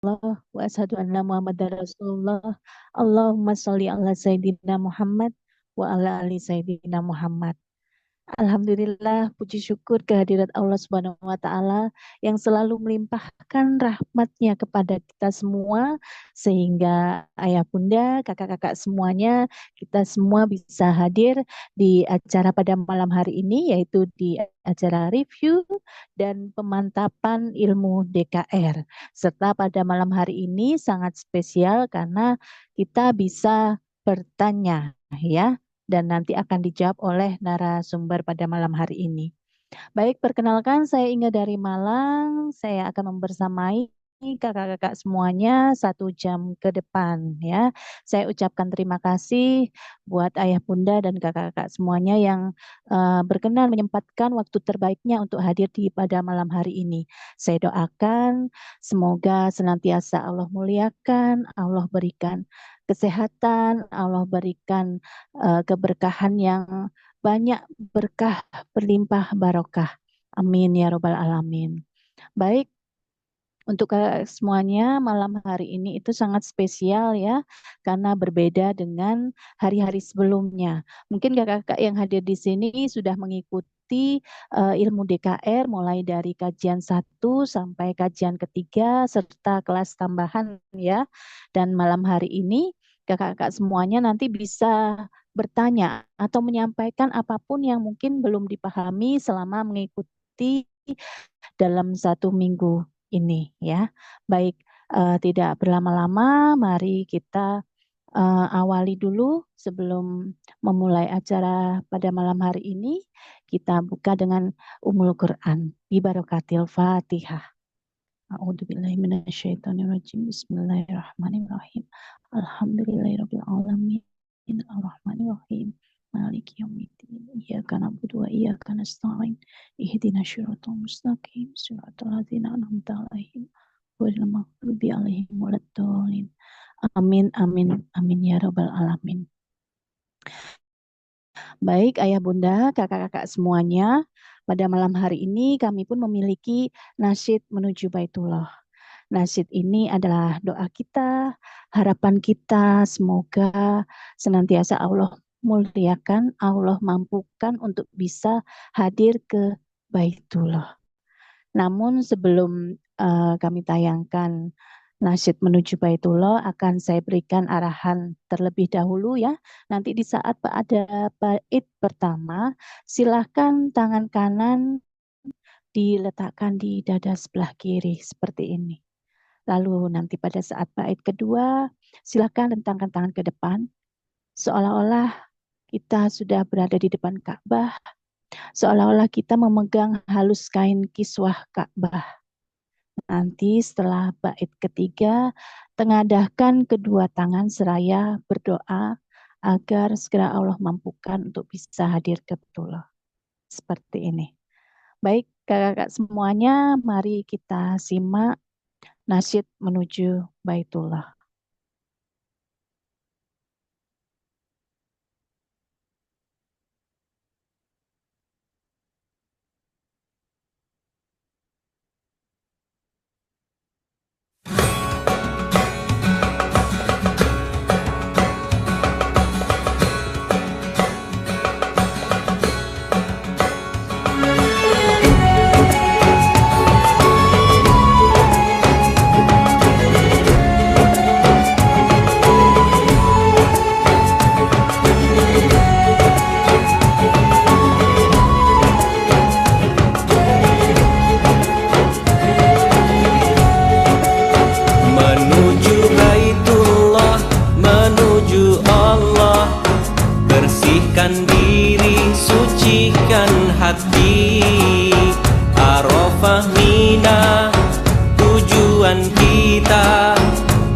wa asyhadu anna Muhammadar Rasulullah. Allahumma sholli ala Sayyidina Muhammad wa ala ali Sayyidina Muhammad. Alhamdulillah, puji syukur kehadirat Allah Subhanahu wa Ta'ala yang selalu melimpahkan rahmatnya kepada kita semua, sehingga ayah bunda, kakak-kakak semuanya, kita semua bisa hadir di acara pada malam hari ini, yaitu di acara review dan pemantapan ilmu DKR. Serta pada malam hari ini sangat spesial karena kita bisa bertanya, ya, dan nanti akan dijawab oleh narasumber pada malam hari ini. Baik, perkenalkan saya Inga dari Malang. Saya akan membersamai kakak-kakak semuanya 1 jam ke depan, ya. Saya ucapkan terima kasih buat ayah bunda dan kakak-kakak semuanya yang berkenan menyempatkan waktu terbaiknya untuk hadir di pada malam hari ini. Saya doakan semoga senantiasa Allah muliakan, Allah berikan kesehatan, Allah berikan keberkahan yang banyak, berkah berlimpah barokah. Amin ya robbal alamin. Baik, untuk semuanya malam hari ini itu sangat spesial, ya, karena berbeda dengan hari-hari sebelumnya. Mungkin kakak-kakak yang hadir di sini sudah mengikuti ilmu DKR mulai dari kajian 1 sampai kajian ketiga serta kelas tambahan, ya. Dan malam hari ini kakak-kakak semuanya nanti bisa bertanya atau menyampaikan apapun yang mungkin belum dipahami selama mengikuti dalam 1 minggu ini, ya. Baik, tidak berlama-lama, mari kita awali dulu sebelum memulai acara pada malam hari ini. Kita buka dengan Ummul Quran. Bibarokatil Fatihah. A'udzubillahi minasyaitonirrajim. Bismillahirrahmanirrahim. Alhamdulillahirabbil alamin. Arrahmanirrahim. Maliki yaumiddin. Iyyaka na'budu wa iyyaka nasta'in. Ihdinas siratal mustaqim. Siratal ladzina an'amta 'alaihim ghairil maghdubi 'alaihim waladdallin. Amin amin amin ya rabbal alamin. Baik ayah bunda, kakak-kakak semuanya, pada malam hari ini kami pun memiliki nasyid menuju Baitullah. Nasyid ini adalah doa kita, harapan kita, semoga senantiasa Allah muliakan, Allah mampukan untuk bisa hadir ke Baitullah. Namun sebelum kami tayangkan nasyid menuju Baitullah, akan saya berikan arahan terlebih dahulu, ya. Nanti di saat ada bait pertama, silahkan tangan kanan diletakkan di dada sebelah kiri seperti ini. Lalu nanti pada saat bait kedua, silakan rentangkan tangan ke depan, seolah-olah kita sudah berada di depan Ka'bah, seolah-olah kita memegang halus kain kiswah Ka'bah. Nanti setelah bait ketiga, tengadahkan kedua tangan seraya berdoa agar segera Allah mampukan untuk bisa hadir ke Baitullah. Seperti ini. Baik, kakak-kakak semuanya, mari kita simak nasyid menuju Baitullah. Bersihkan diri, sucikan hati. Arafah Mina, tujuan kita.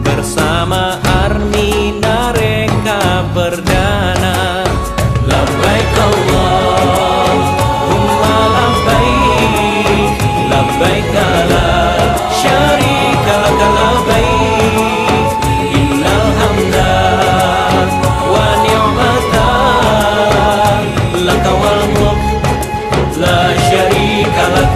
Bersama Armina reka perdana. Labbaik Allahumma labbaik. Labbaik la syarika laka labbaik. Innal hamda wa ni'mata laka wal mulk la syarika lak.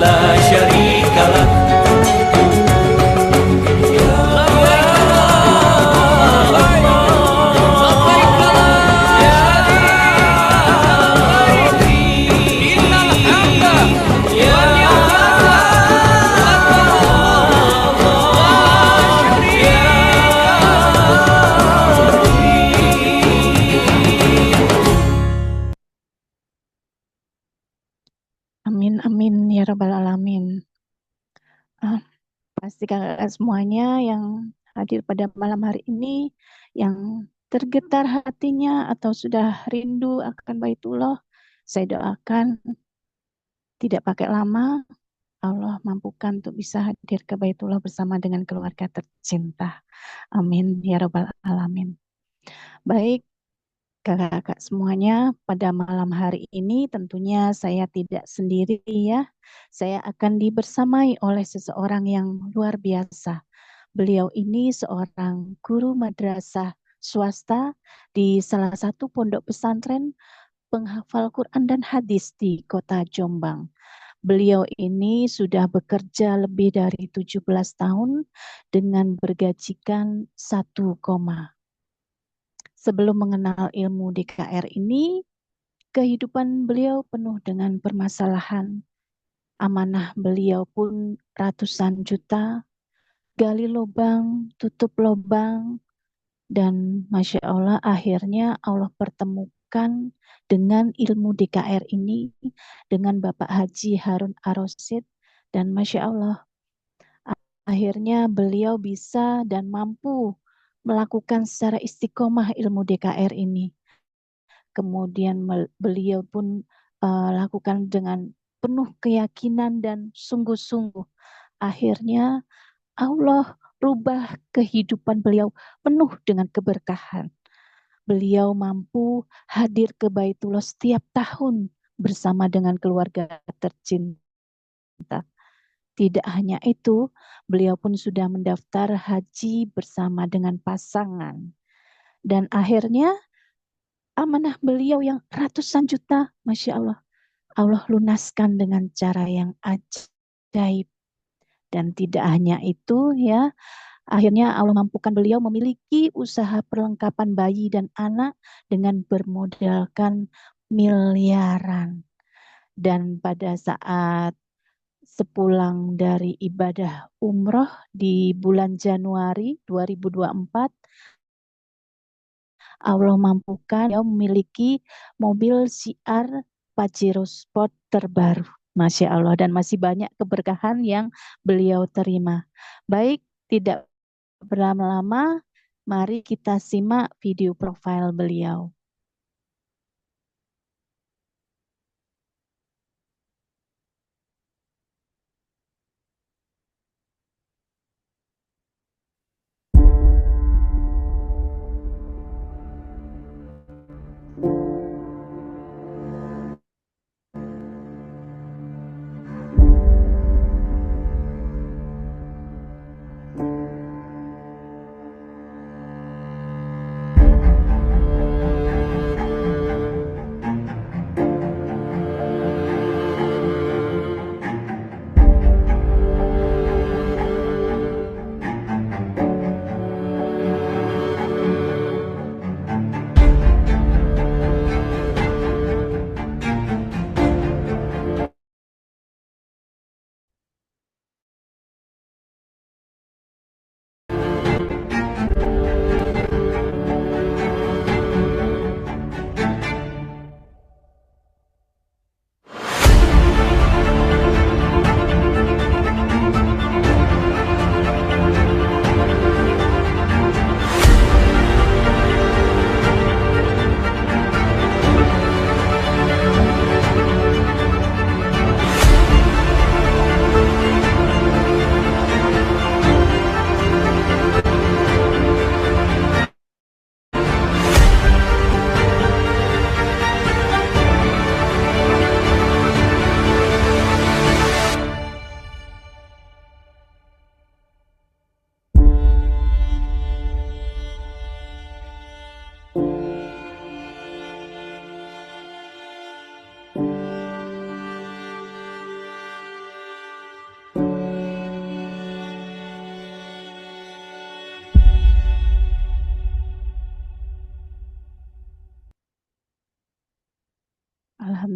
لا شريك لك Amin, amin, ya Rabbal Alamin. Pasti kakak semuanya yang hadir pada malam hari ini, yang tergetar hatinya atau sudah rindu akan Baitullah, saya doakan tidak pakai lama, Allah mampukan untuk bisa hadir ke Baitullah bersama dengan keluarga tercinta. Amin, ya Rabbal Alamin. Baik, kakak-kakak semuanya, pada malam hari ini tentunya saya tidak sendiri ya. Saya akan dibersamai oleh seseorang yang luar biasa. Beliau ini seorang guru madrasah swasta di salah satu pondok pesantren penghafal Quran dan hadis di kota Jombang. Beliau ini sudah bekerja lebih dari 17 tahun dengan bergajikan 1 koma. Sebelum mengenal ilmu DKR ini, kehidupan beliau penuh dengan permasalahan. Amanah beliau pun ratusan juta, gali lubang, tutup lubang, dan Masya Allah akhirnya Allah pertemukan dengan ilmu DKR ini dengan Bapak Haji Harun Ar-Rasyid, dan Masya Allah akhirnya beliau bisa dan mampu melakukan secara istiqomah ilmu DKR ini. Kemudian beliau pun lakukan dengan penuh keyakinan dan sungguh-sungguh. Akhirnya Allah rubah kehidupan beliau penuh dengan keberkahan. Beliau mampu hadir ke Baitullah setiap tahun bersama dengan keluarga tercinta. Tidak hanya itu, beliau pun sudah mendaftar haji bersama dengan pasangan. Dan akhirnya amanah beliau yang ratusan juta, Masya Allah, Allah lunaskan dengan cara yang ajaib. Dan tidak hanya itu ya, akhirnya Allah mampukan beliau memiliki usaha perlengkapan bayi dan anak dengan bermodalkan miliaran. Dan pada saat sepulang dari ibadah umroh di bulan Januari 2024, Allah mampukan beliau memiliki mobil CR Pajero Sport terbaru. Masya Allah, dan masih banyak keberkahan yang beliau terima. Baik, tidak berlama-lama, mari kita simak video profil beliau.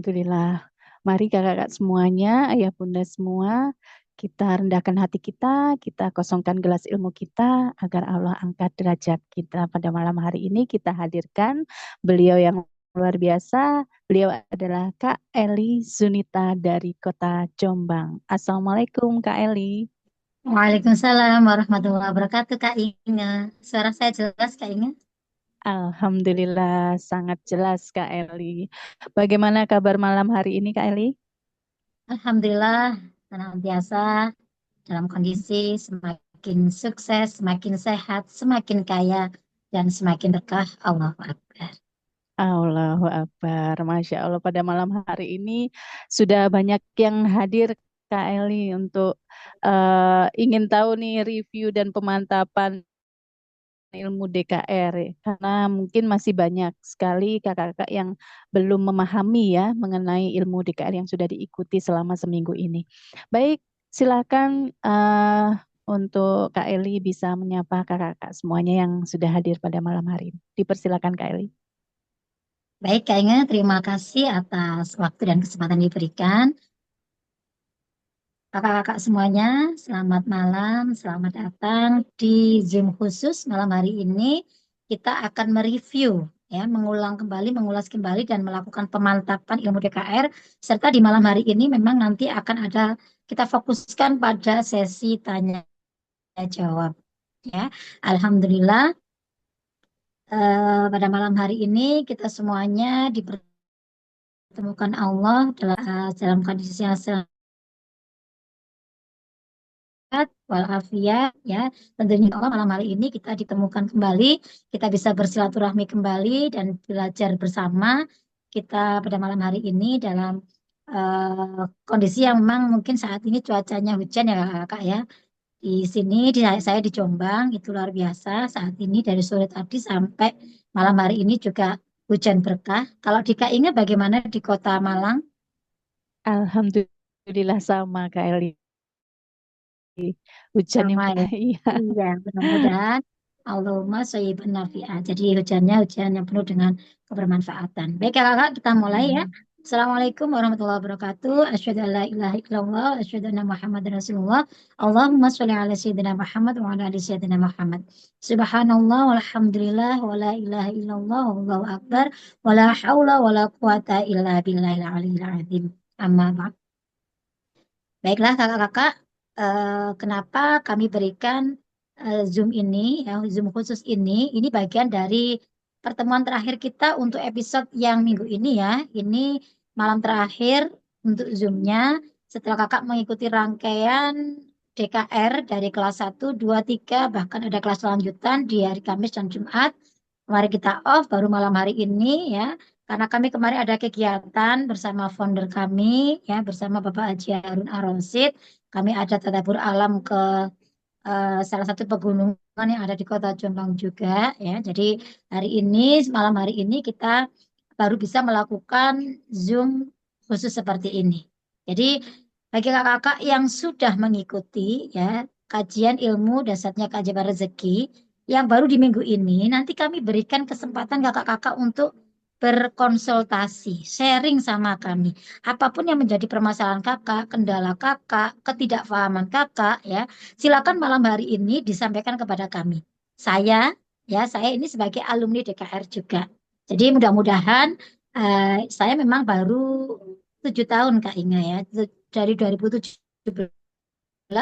Alhamdulillah. Mari kakak-kakak semuanya, ayah bunda semua, kita rendahkan hati kita kosongkan gelas ilmu kita agar Allah angkat derajat kita pada malam hari ini. Kita hadirkan beliau yang luar biasa. Beliau adalah Kak Eli Zunita dari Kota Jombang. Assalamualaikum Kak Eli. Waalaikumsalam warahmatullahi wabarakatuh, Kak Inga. Suara saya jelas, Kak Inga? Alhamdulillah sangat jelas Kak Eli. Bagaimana kabar malam hari ini Kak Eli? Alhamdulillah, senantiasa dalam kondisi semakin sukses, semakin sehat, semakin kaya, dan semakin berkah. Allahu Akbar. Allahu Akbar. Masya Allah pada malam hari ini sudah banyak yang hadir Kak Eli untuk ingin tahu nih review dan pemantapan ilmu DKR ya. Karena mungkin masih banyak sekali kakak-kakak yang belum memahami ya mengenai ilmu DKR yang sudah diikuti selama seminggu ini. Baik, silakan untuk Kak Eli bisa menyapa kakak-kakak semuanya yang sudah hadir pada malam hari ini. Dipersilakan Kak Eli. Baik, Kak Inga, terima kasih atas waktu dan kesempatan diberikan. Kakak-kakak semuanya, selamat malam, selamat datang di Zoom khusus malam hari ini. Kita akan mereview, ya, mengulas kembali dan melakukan pemantapan ilmu DKR. Serta di malam hari ini memang nanti akan ada, kita fokuskan pada sesi tanya jawab. Ya, Alhamdulillah, pada malam hari ini kita semuanya dipertemukan Allah dalam kondisi yang walafiat, ya, tentunya Allah malam hari ini kita ditemukan kembali, kita bisa bersilaturahmi kembali dan belajar bersama kita pada malam hari ini dalam kondisi yang memang mungkin saat ini cuacanya hujan ya kakak ya. Di sini saya di Jombang itu luar biasa saat ini dari sore tadi sampai malam hari ini juga hujan berkah. Kalau di Kak Inge bagaimana di Kota Malang? Alhamdulillah sama Kak Eli. Hujannya Sama ya. iya. Iya, mudah-mudahan Allahumma shayyiban nafi'ah. Jadi hujannya hujan yang penuh dengan kebermanfaatan. Baik kakak, kita mulai ya. Assalamualaikum warahmatullahi wabarakatuh. Asyhadu an la ilaha illallah, asyhadu anna Muhammadar Rasulullah. Allahumma sholli ala sayyidina Muhammad wa ala ali sayyidina Muhammad. Subhanallah walhamdulillah wa la ilaha illallah wallahu akbar wa la haula wa la quwata illa billahil aliyil azim. Amma ba'd. Baiklah kakak-kakak, kenapa kami berikan Zoom ini, ya, Zoom khusus ini bagian dari pertemuan terakhir kita untuk episode yang minggu ini ya. Ini malam terakhir untuk Zoom-nya setelah kakak mengikuti rangkaian DKR dari kelas 1, 2, 3, bahkan ada kelas lanjutan di hari Kamis dan Jumat. Kemarin kita off, baru malam hari ini ya. Karena kami kemarin ada kegiatan bersama founder kami, ya, bersama Bapak Haji Harun Ar-Rasyid. Kami ada tadabur alam ke salah satu pegunungan yang ada di Kota Jombang juga, ya. Jadi malam hari ini kita baru bisa melakukan Zoom khusus seperti ini. Jadi bagi kakak-kakak yang sudah mengikuti ya kajian ilmu dasarnya keajaiban rezeki yang baru di minggu ini, nanti kami berikan kesempatan kakak-kakak untuk berkonsultasi, sharing sama kami. Apapun yang menjadi permasalahan kakak, kendala kakak, ketidakfahaman kakak, ya, silakan malam hari ini disampaikan kepada kami. Saya ini sebagai alumni DKR juga. Jadi mudah-mudahan saya memang baru 7 tahun Kak Inga ya, dari 2017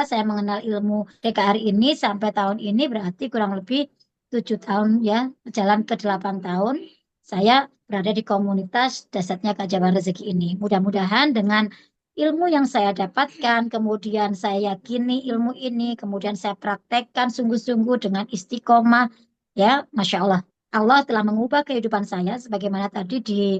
saya mengenal ilmu DKR ini sampai tahun ini berarti kurang lebih 7 tahun ya, jalan ke 8 tahun saya berada di komunitas dasarnya keajaiban rezeki ini. Mudah-mudahan dengan ilmu yang saya dapatkan, kemudian saya yakini ilmu ini, kemudian saya praktekkan sungguh-sungguh dengan istiqomah, ya, Masya Allah. Allah telah mengubah kehidupan saya, sebagaimana tadi di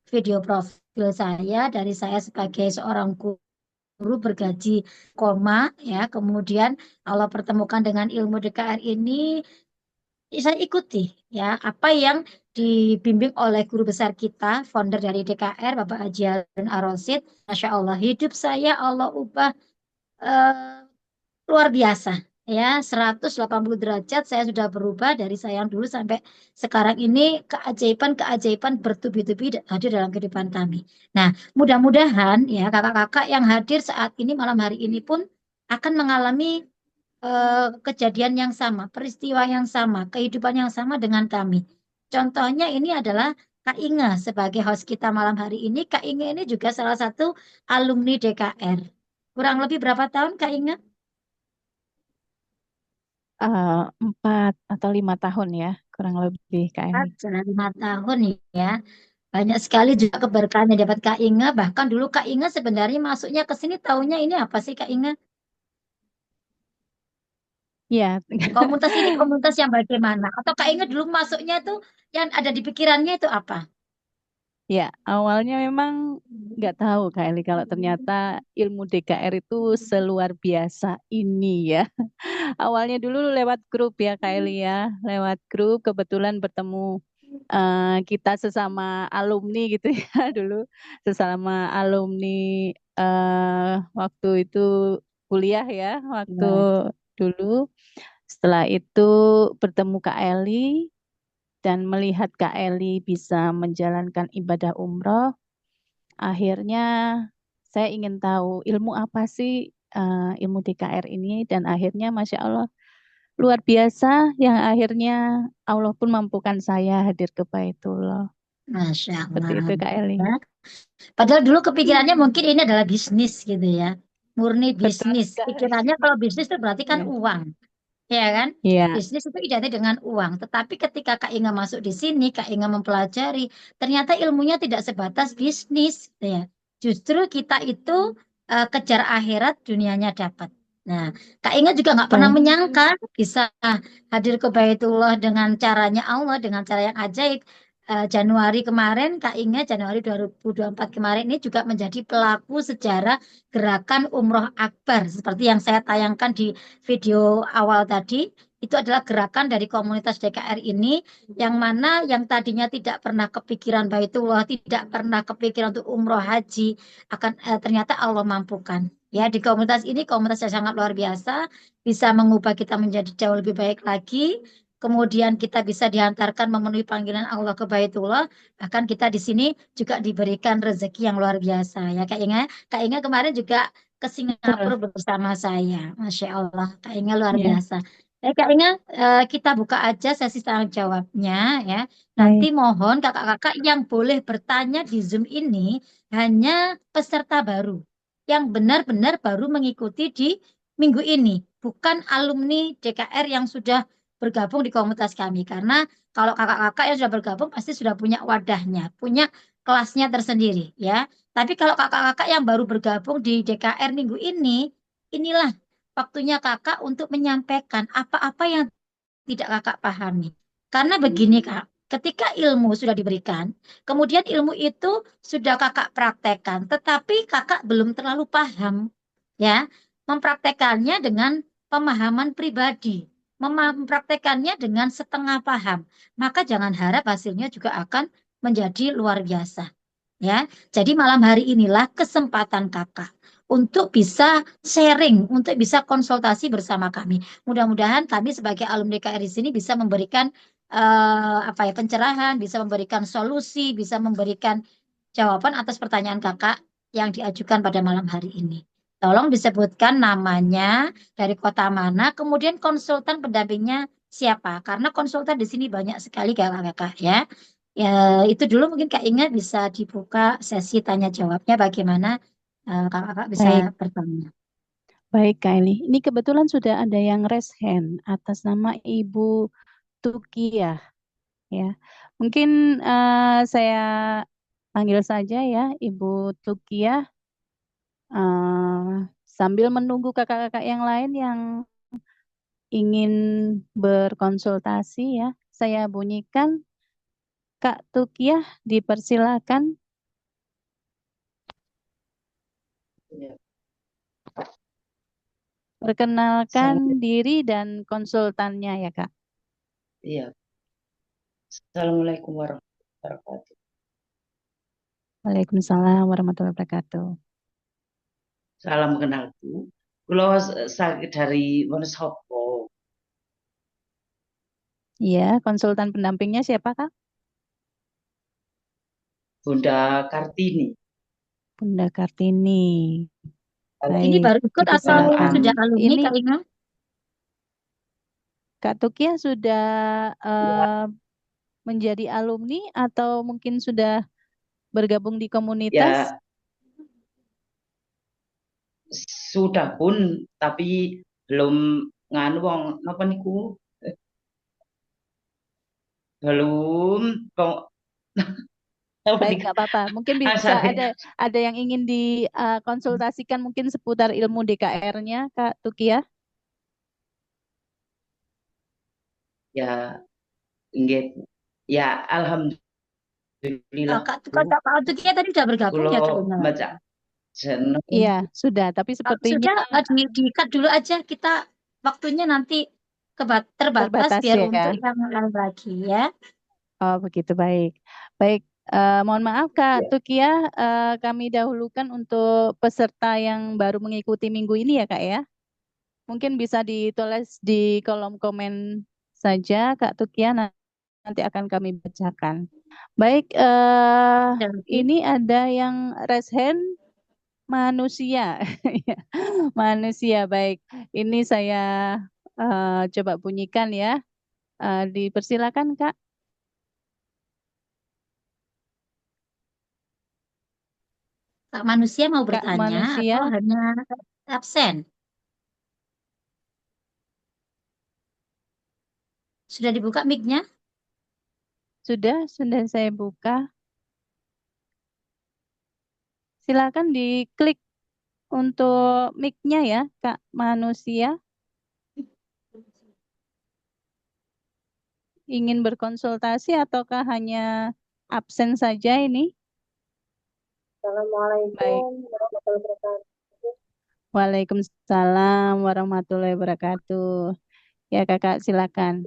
video profil saya, dari saya sebagai seorang guru bergaji koma, ya, kemudian Allah pertemukan dengan ilmu DKR ini, saya ikuti ya apa yang dibimbing oleh guru besar kita, founder dari DKR, Bapak Haji Harun Ar-Rasyid. Masya Allah, hidup saya Allah ubah luar biasa. ya 180 derajat saya sudah berubah dari saya yang dulu sampai sekarang ini keajaiban-keajaiban bertubi-tubi hadir dalam kehidupan kami. Nah, mudah-mudahan ya kakak-kakak yang hadir saat ini malam hari ini pun akan mengalami kejadian yang sama, peristiwa yang sama, kehidupan yang sama dengan kami. Contohnya ini adalah Kak Inge sebagai host kita malam hari ini. Kak Inge ini juga salah satu alumni DKR. Kurang lebih berapa tahun Kak Inge? 4 atau 5 tahun ya, kurang lebih Kak Eli. Sudah 5 tahun ya. Banyak sekali juga keberkahan yang dapat Kak Inge. Bahkan dulu Kak Inge sebenarnya masuknya ke sini tahunya ini apa sih Kak Inge? Ya, Komunitas ini komunitas yang bagaimana? Atau Kak Inge dulu masuknya tuh yang ada di pikirannya itu apa? ya awalnya memang nggak tahu Kak Eli kalau ternyata ilmu DKR itu seluar biasa ini ya. Awalnya dulu lewat grup ya Kak Eli ya, lewat grup kebetulan bertemu kita sesama alumni gitu ya dulu, sesama alumni waktu itu kuliah ya, waktu Ya. dulu. Setelah itu bertemu Kak Eli dan melihat Kak Eli bisa menjalankan ibadah umroh, akhirnya saya ingin tahu ilmu apa sih ilmu DKR ini dan akhirnya Masya Allah luar biasa yang akhirnya Allah pun mampukan saya hadir ke Baitullah. Masya Seperti Allah. itu Kak Eli. Ya. Padahal dulu kepikirannya mungkin ini adalah bisnis gitu ya. Murni Betul bisnis. sekali. Pikirannya kalau bisnis itu berarti kan Ya. uang. Ya kan? Iya, Bisnis itu identik dengan uang. Tetapi ketika Kak Inga masuk di sini, Kak Inga mempelajari, ternyata ilmunya tidak sebatas bisnis, gitu ya. Justru kita itu kejar akhirat, dunianya dapat. Nah, Kak Inga juga nggak pernah betul. menyangka bisa hadir ke Baitullah dengan caranya Allah, dengan cara yang ajaib. Januari kemarin, Kak Inga, Januari 2024 kemarin ini juga menjadi pelaku sejarah gerakan Umroh Akbar. Seperti yang saya tayangkan di video awal tadi, itu adalah gerakan dari komunitas DKR ini yang mana yang tadinya tidak pernah kepikiran Baitullah, tidak pernah kepikiran untuk umroh haji, akan ternyata Allah mampukan. Ya, di komunitas ini komunitas yang sangat luar biasa, bisa mengubah kita menjadi jauh lebih baik lagi. Kemudian kita bisa diantarkan memenuhi panggilan Allah ke Baitullah. Bahkan kita di sini juga diberikan rezeki yang luar biasa. Ya, Kak Inga kemarin juga ke Betul. Singapura bersama saya. Masya Allah, Kak Inga luar Ya, biasa. Kak Inga, kita buka aja sesi tanya jawabnya ya. Nanti baik. mohon kakak-kakak yang boleh bertanya di Zoom ini hanya peserta baru. Yang benar-benar baru mengikuti di minggu ini. Bukan alumni DKR yang sudah bergabung di komunitas kami. Karena kalau kakak-kakak yang sudah bergabung pasti sudah punya wadahnya, punya kelasnya tersendiri ya. Tapi kalau kakak-kakak yang baru bergabung di DKR minggu ini, inilah waktunya kakak untuk menyampaikan apa-apa yang tidak kakak pahami. Karena begini kak, ketika ilmu sudah diberikan, kemudian ilmu itu sudah kakak praktekkan, tetapi kakak belum terlalu paham, ya, mempraktekannya dengan pemahaman pribadi, mempraktekannya dengan setengah paham, maka jangan harap hasilnya juga akan menjadi luar biasa. Ya, jadi malam hari inilah kesempatan kakak untuk bisa sharing, untuk bisa konsultasi bersama kami. Mudah-mudahan kami sebagai alumni KRI sini bisa memberikan apa ya pencerahan, bisa memberikan solusi, bisa memberikan jawaban atas pertanyaan kakak yang diajukan pada malam hari ini. Tolong disebutkan namanya, dari kota mana, kemudian konsultan pendampingnya siapa? Karena konsultan di sini banyak sekali kakak-kakak ya. Ya, itu dulu mungkin Kak Inga bisa dibuka sesi tanya jawabnya bagaimana kakak-kakak bisa Baik, bertanya. baik Kak Eli. Ini kebetulan sudah ada yang raise hand atas nama Ibu Tukiah ya. Mungkin saya panggil saja ya Ibu Tukiah sambil menunggu kakak-kakak yang lain yang ingin berkonsultasi ya. Saya bunyikan Kak Tukiah dipersilakan Ya, perkenalkan Assalamualaikum. diri dan konsultannya ya Kak. Iya. Assalamualaikum warahmatullahi wabarakatuh. Waalaikumsalam warahmatullahi wabarakatuh. Salam kenalku. Kulo sakit dari Wonosobo. Iya, konsultan pendampingnya siapa, Kak? Bunda Kartini. Bunda Kartini. Ini Baik, baru ikut atau dipersilakan. sudah alumni Ini Kak Inga? Kak Tukia sudah menjadi alumni atau mungkin sudah bergabung di komunitas? Ya sudah pun, tapi belum nganu wong napa niku belum kok apa Baik, niku nggak apa-apa. Mungkin bisa asale ada yang ingin dikonsultasikan mungkin seputar ilmu DKR-nya, Kak Tukia. ya inggih ya alhamdulillah Kak Tukia tadi sudah bergabung kula ya Kak Inga? maca seneng Iya, sudah. Tapi Kalau sepertinya sudah di-cut dulu aja, kita waktunya nanti terbatas terbatas biar ya. untuk yang lain lagi ya. Oh, begitu baik. Baik, mohon maaf Kak ya. Tukia, kami dahulukan untuk peserta yang baru mengikuti minggu ini ya Kak ya. Mungkin bisa ditulis di kolom komen saja Kak Tukia, nanti akan kami bacakan. Baik, Jadi, ini ada yang raise hand manusia. Manusia, baik. Ini saya coba bunyikan ya. Dipersilakan Kak. Kak manusia mau Kak bertanya manusia, atau hanya absen? Sudah dibuka mic-nya? sudah saya buka. Silakan diklik untuk mic-nya ya, Kak manusia. Ingin berkonsultasi ataukah hanya absen saja ini? Assalamualaikum Baik. warahmatullahi wabarakatuh. Waalaikumsalam warahmatullahi wabarakatuh. Ya, Kakak silakan.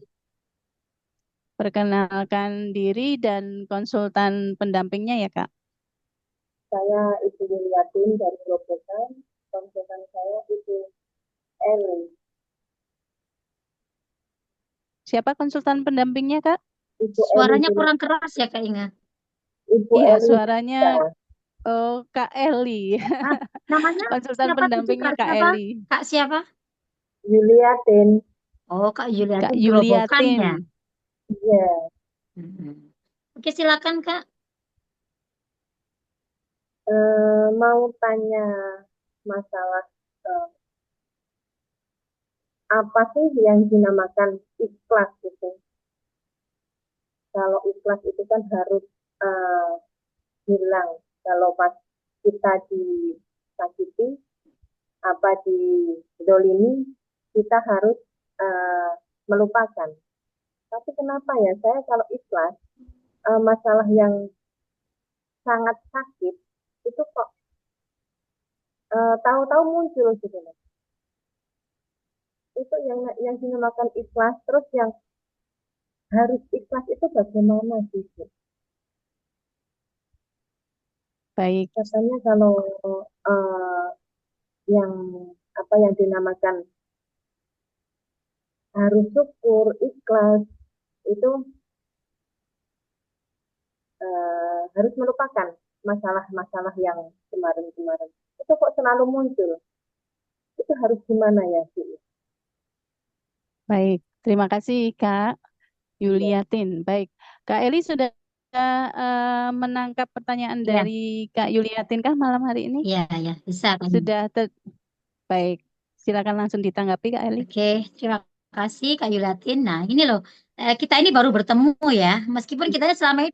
Perkenalkan diri dan konsultan pendampingnya ya, Kak. Saya Ibu Yuliatin dari Grobogan. Konsultan saya Ibu Eli. Siapa konsultan pendampingnya, Kak? Ibu Eli Suaranya Jul- kurang keras ya Kak Inga. Ibu Iya, Eli suaranya Julita. Kak Eli. Ah, namanya Konsultan siapa tadi pendampingnya Kak Kak siapa? Eli. Kak siapa? Yuliatin. Oh Kak Yuliati Kak Gerobokan Yuliatin. ya. Iya. Oke silakan Kak. Mau tanya masalah apa sih yang dinamakan ikhlas itu? Kalau ikhlas itu kan harus eh, hilang. Kalau pas kita disakiti, apa didolimi, kita harus eh, melupakan. Tapi kenapa ya saya kalau ikhlas masalah yang sangat sakit itu kok tahu-tahu muncul gitu loh. Itu yang dinamakan ikhlas. Terus yang harus ikhlas itu bagaimana sih, Bu? Baik, Katanya kalau eh, yang apa yang dinamakan harus syukur, ikhlas itu harus melupakan masalah-masalah yang kemarin-kemarin. Itu kok selalu muncul. Itu harus gimana ya, Bu? baik. Terima kasih Kak Iya. Yuliatin. Baik, Kak Eli sudah menangkap pertanyaan Iya, dari Kak Yuliatin kah malam hari ini? iya, ya, bisa kan. Sudah baik. Silakan langsung ditanggapi Kak Eli. Oke, terima kasih Kak Yulatin. Nah, ini loh, kita ini baru bertemu ya. Meskipun kita ini selama ini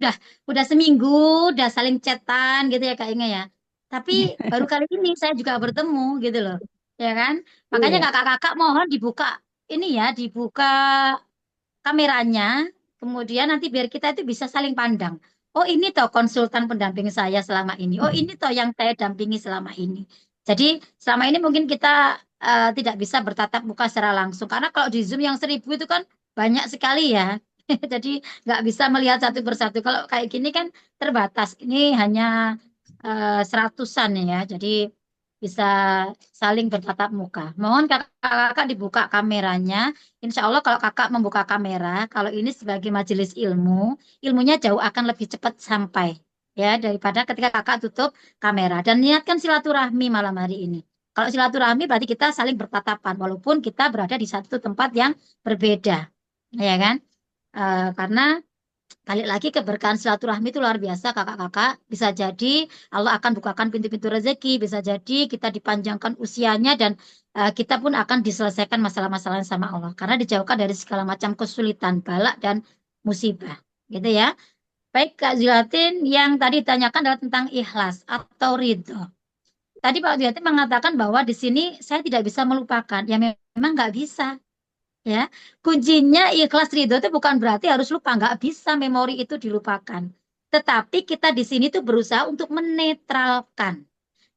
udah seminggu, udah saling chatan gitu ya Kak Inga ya. Tapi baru kali ini saya juga bertemu gitu loh. Ya kan? Makanya Iya. kakak-kakak mohon dibuka ini ya, dibuka kameranya. Kemudian nanti biar kita itu bisa saling pandang. Oh, ini toh konsultan pendamping saya selama ini. Oh, ini toh yang saya dampingi selama ini. Jadi selama ini mungkin kita tidak bisa bertatap muka secara langsung karena kalau di Zoom yang 1.000 itu kan banyak sekali ya. Jadi nggak bisa melihat satu persatu. Kalau kayak gini kan terbatas. Ini hanya seratusan ya. Jadi bisa saling bertatap muka. Mohon kakak-kakak dibuka kameranya. Insya Allah kalau kakak membuka kamera, kalau ini sebagai majelis ilmu, ilmunya jauh akan lebih cepat sampai ya daripada ketika kakak tutup kamera. Dan niatkan silaturahmi malam hari ini. Kalau silaturahmi berarti kita saling bertatapan, walaupun kita berada di satu tempat yang berbeda, ya kan? Karena balik lagi keberkahan silaturahmi itu luar biasa kakak-kakak. Bisa jadi Allah akan bukakan pintu-pintu rezeki. Bisa jadi kita dipanjangkan usianya dan kita pun akan diselesaikan masalah-masalah sama Allah. Karena dijauhkan dari segala macam kesulitan, balak dan musibah. Gitu ya. Baik Kak Zulatin, yang tadi ditanyakan adalah tentang ikhlas atau ridho. Tadi Pak Zulatin mengatakan bahwa di sini saya tidak bisa melupakan. Ya memang nggak bisa. Ya, kuncinya ikhlas ridho itu bukan berarti harus lupa, nggak bisa memori itu dilupakan. Tetapi kita di sini tuh berusaha untuk menetralkan.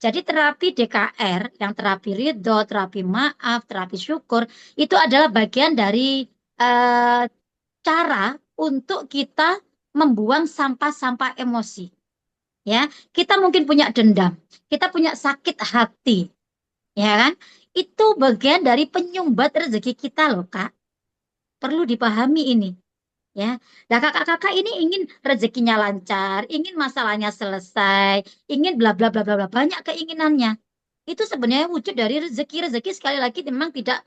Jadi terapi DKR, yang terapi ridho, terapi maaf, terapi syukur, itu adalah bagian dari eh, cara untuk kita membuang sampah-sampah emosi. Ya, kita mungkin punya dendam, kita punya sakit hati, ya kan? Itu bagian dari penyumbat rezeki kita loh, Kak. Perlu dipahami ini. Ya, nah kakak-kakak ini ingin rezekinya lancar, ingin masalahnya selesai, ingin bla bla bla bla bla, banyak keinginannya. Itu sebenarnya wujud dari rezeki. Rezeki sekali lagi memang tidak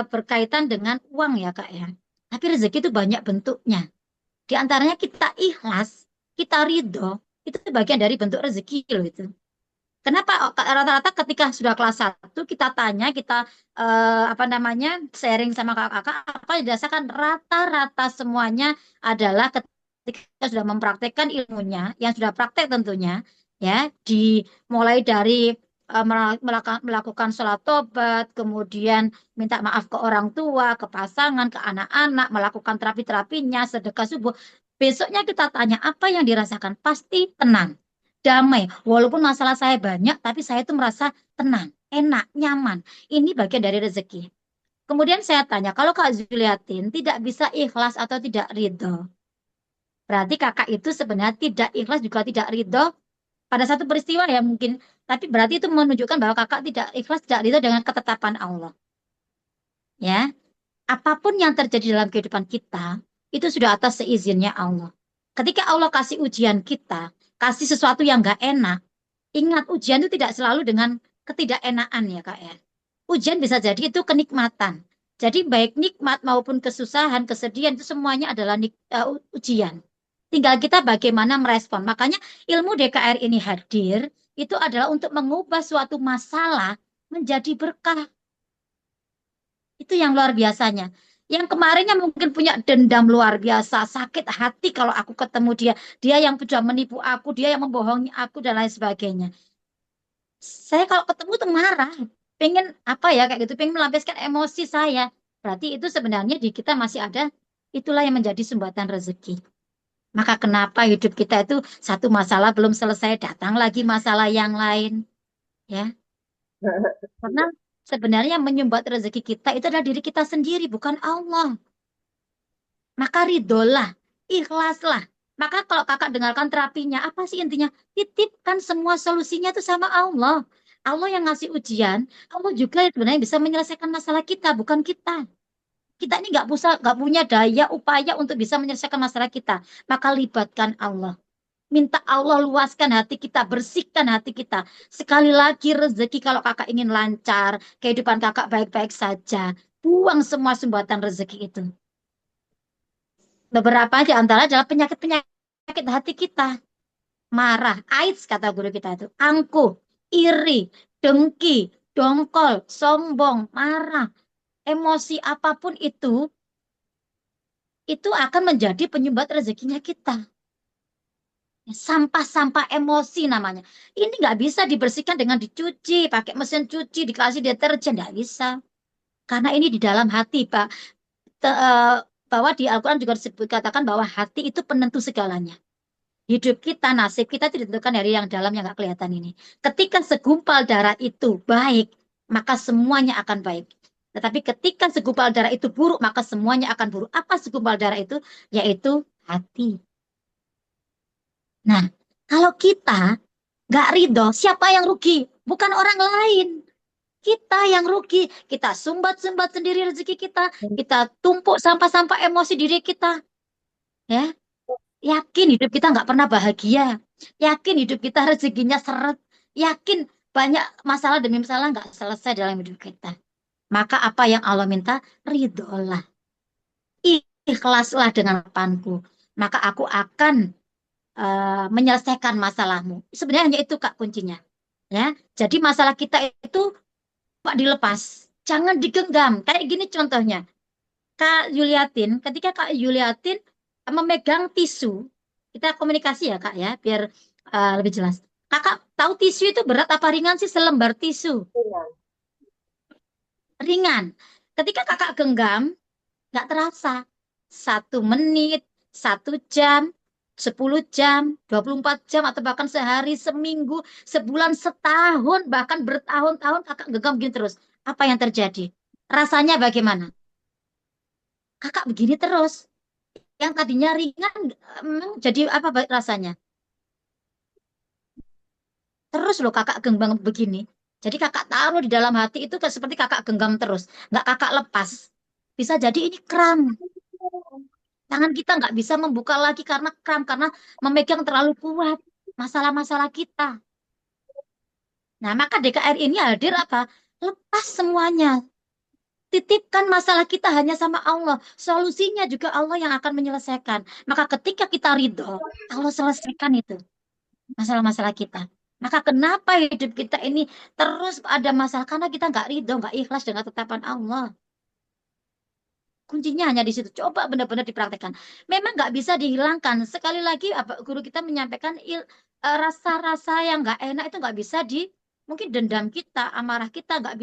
berkaitan dengan uang ya kak ya. Tapi rezeki itu banyak bentuknya. Di antaranya kita ikhlas, kita ridho, itu bagian dari bentuk rezeki loh itu. Kenapa rata-rata ketika sudah kelas satu kita tanya, kita apa namanya sharing sama kakak-kakak, apa yang dirasakan rata-rata semuanya adalah ketika sudah mempraktekkan ilmunya, yang sudah praktek tentunya, ya, dimulai dari melakukan sholat tobat, kemudian minta maaf ke orang tua, ke pasangan, ke anak-anak, melakukan terapi-terapinya, sedekah subuh. Besoknya kita tanya apa yang dirasakan, pasti tenang, damai. Walaupun masalah saya banyak, tapi saya itu merasa tenang, enak, nyaman. Ini bagian dari rezeki. Kemudian saya tanya, kalau Kak Zuliatin tidak bisa ikhlas atau tidak ridho, berarti kakak itu sebenarnya tidak ikhlas juga tidak ridho pada satu peristiwa ya mungkin. Tapi berarti itu menunjukkan bahwa kakak tidak ikhlas, tidak ridho dengan ketetapan Allah. Ya, apapun yang terjadi dalam kehidupan kita, itu sudah atas seizinnya Allah. Ketika Allah kasih ujian kita, kasih sesuatu yang nggak enak, ingat, ujian itu tidak selalu dengan ketidakenaan ya Kak ya. Ujian bisa jadi itu kenikmatan. Jadi baik nikmat maupun kesusahan, kesedihan itu semuanya adalah ujian. Tinggal kita bagaimana merespon. Makanya ilmu DKR ini hadir, itu adalah untuk mengubah suatu masalah menjadi berkah. Itu yang luar biasanya. Yang kemarinnya mungkin punya dendam luar biasa, sakit hati kalau aku ketemu dia. Dia yang sudah menipu aku, dia yang membohongi aku, dan lain sebagainya. Saya kalau ketemu tuh marah, pengen apa ya kayak gitu, pengen melampiaskan emosi saya. Berarti itu sebenarnya di kita masih ada, itulah yang menjadi sumbatan rezeki. Maka kenapa hidup kita itu satu masalah belum selesai, datang lagi masalah yang lain, ya? Karena sebenarnya yang menyumbat rezeki kita itu adalah diri kita sendiri, bukan Allah. Maka ridolah, ikhlaslah. Maka kalau kakak dengarkan terapinya, apa sih intinya? Titipkan semua solusinya itu sama Allah. Allah yang ngasih ujian, Allah juga sebenarnya bisa menyelesaikan masalah kita, bukan kita. Kita ini nggak punya daya upaya untuk bisa menyelesaikan masalah kita. Maka libatkan Allah. Minta Allah luaskan hati kita, bersihkan hati kita. Sekali lagi rezeki kalau kakak ingin lancar, kehidupan kakak baik-baik saja. Buang semua sumbatan rezeki itu. Beberapa di antara adalah penyakit-penyakit hati kita. Marah, AIDS kata guru kita itu. Angkuh, iri, dengki, dongkol, sombong, marah. Emosi apapun itu akan menjadi penyumbat rezekinya kita. Sampah-sampah emosi namanya. Ini nggak bisa dibersihkan dengan dicuci, pakai mesin cuci, dikasih deterjen, nggak bisa. Karena ini di dalam hati, Pak. Bahwa di Al-Quran juga disebut katakan bahwa hati itu penentu segalanya. Hidup kita, nasib kita itu ditentukan dari yang dalam yang nggak kelihatan ini. Ketika segumpal darah itu baik, maka semuanya akan baik. Tetapi ketika segumpal darah itu buruk, maka semuanya akan buruk. Apa segumpal darah itu? Yaitu hati. Nah, kalau kita nggak ridho, siapa yang rugi? bukan orang lain. Kita yang rugi. Kita sumbat-sumbat sendiri rezeki kita. Kita tumpuk sampah-sampah emosi diri kita. Ya, yakin hidup kita nggak pernah bahagia. Yakin hidup kita rezekinya seret. Yakin banyak masalah demi masalah nggak selesai dalam hidup kita. Maka apa yang Allah minta, ridholah. Ikhlaslah dengan harapanku. Maka aku akan menyelesaikan masalahmu. Sebenarnya hanya itu Kak kuncinya. Ya, jadi masalah kita itu Pak dilepas. Jangan digenggam. Kayak gini contohnya. Kak Yuliatin, ketika Kak Yuliatin memegang tisu, kita komunikasi ya Kak ya, biar lebih jelas. Kakak tahu tisu itu berat apa ringan sih selembar tisu? Ringan. Ringan. Ketika kakak genggam, nggak terasa. 1 menit, 1 jam, 10 jam, 24 jam, atau bahkan sehari, seminggu, sebulan, setahun, bahkan bertahun-tahun kakak genggam begini terus. Apa yang terjadi? Rasanya bagaimana? Kakak begini terus. Yang tadinya ringan, jadi apa rasanya? Terus loh kakak genggam begini. Jadi kakak taruh di dalam hati itu seperti kakak genggam terus. Nggak kakak lepas. Bisa jadi ini kram. Tangan kita nggak bisa membuka lagi karena kram. Karena memegang terlalu kuat. Masalah-masalah kita. Nah maka DKR ini hadir apa? Lepas semuanya. Titipkan masalah kita hanya sama Allah. Solusinya juga Allah yang akan menyelesaikan. Maka ketika kita ridho, Allah selesaikan itu. Masalah-masalah kita. Maka kenapa hidup kita ini terus ada masalah? Karena kita nggak ridho, nggak ikhlas dengan tetapan Allah. Kuncinya hanya di situ. Coba benar-benar dipraktekkan. Memang nggak bisa dihilangkan. Sekali lagi guru kita menyampaikan rasa-rasa yang nggak enak itu nggak bisa mungkin dendam kita, amarah kita nggak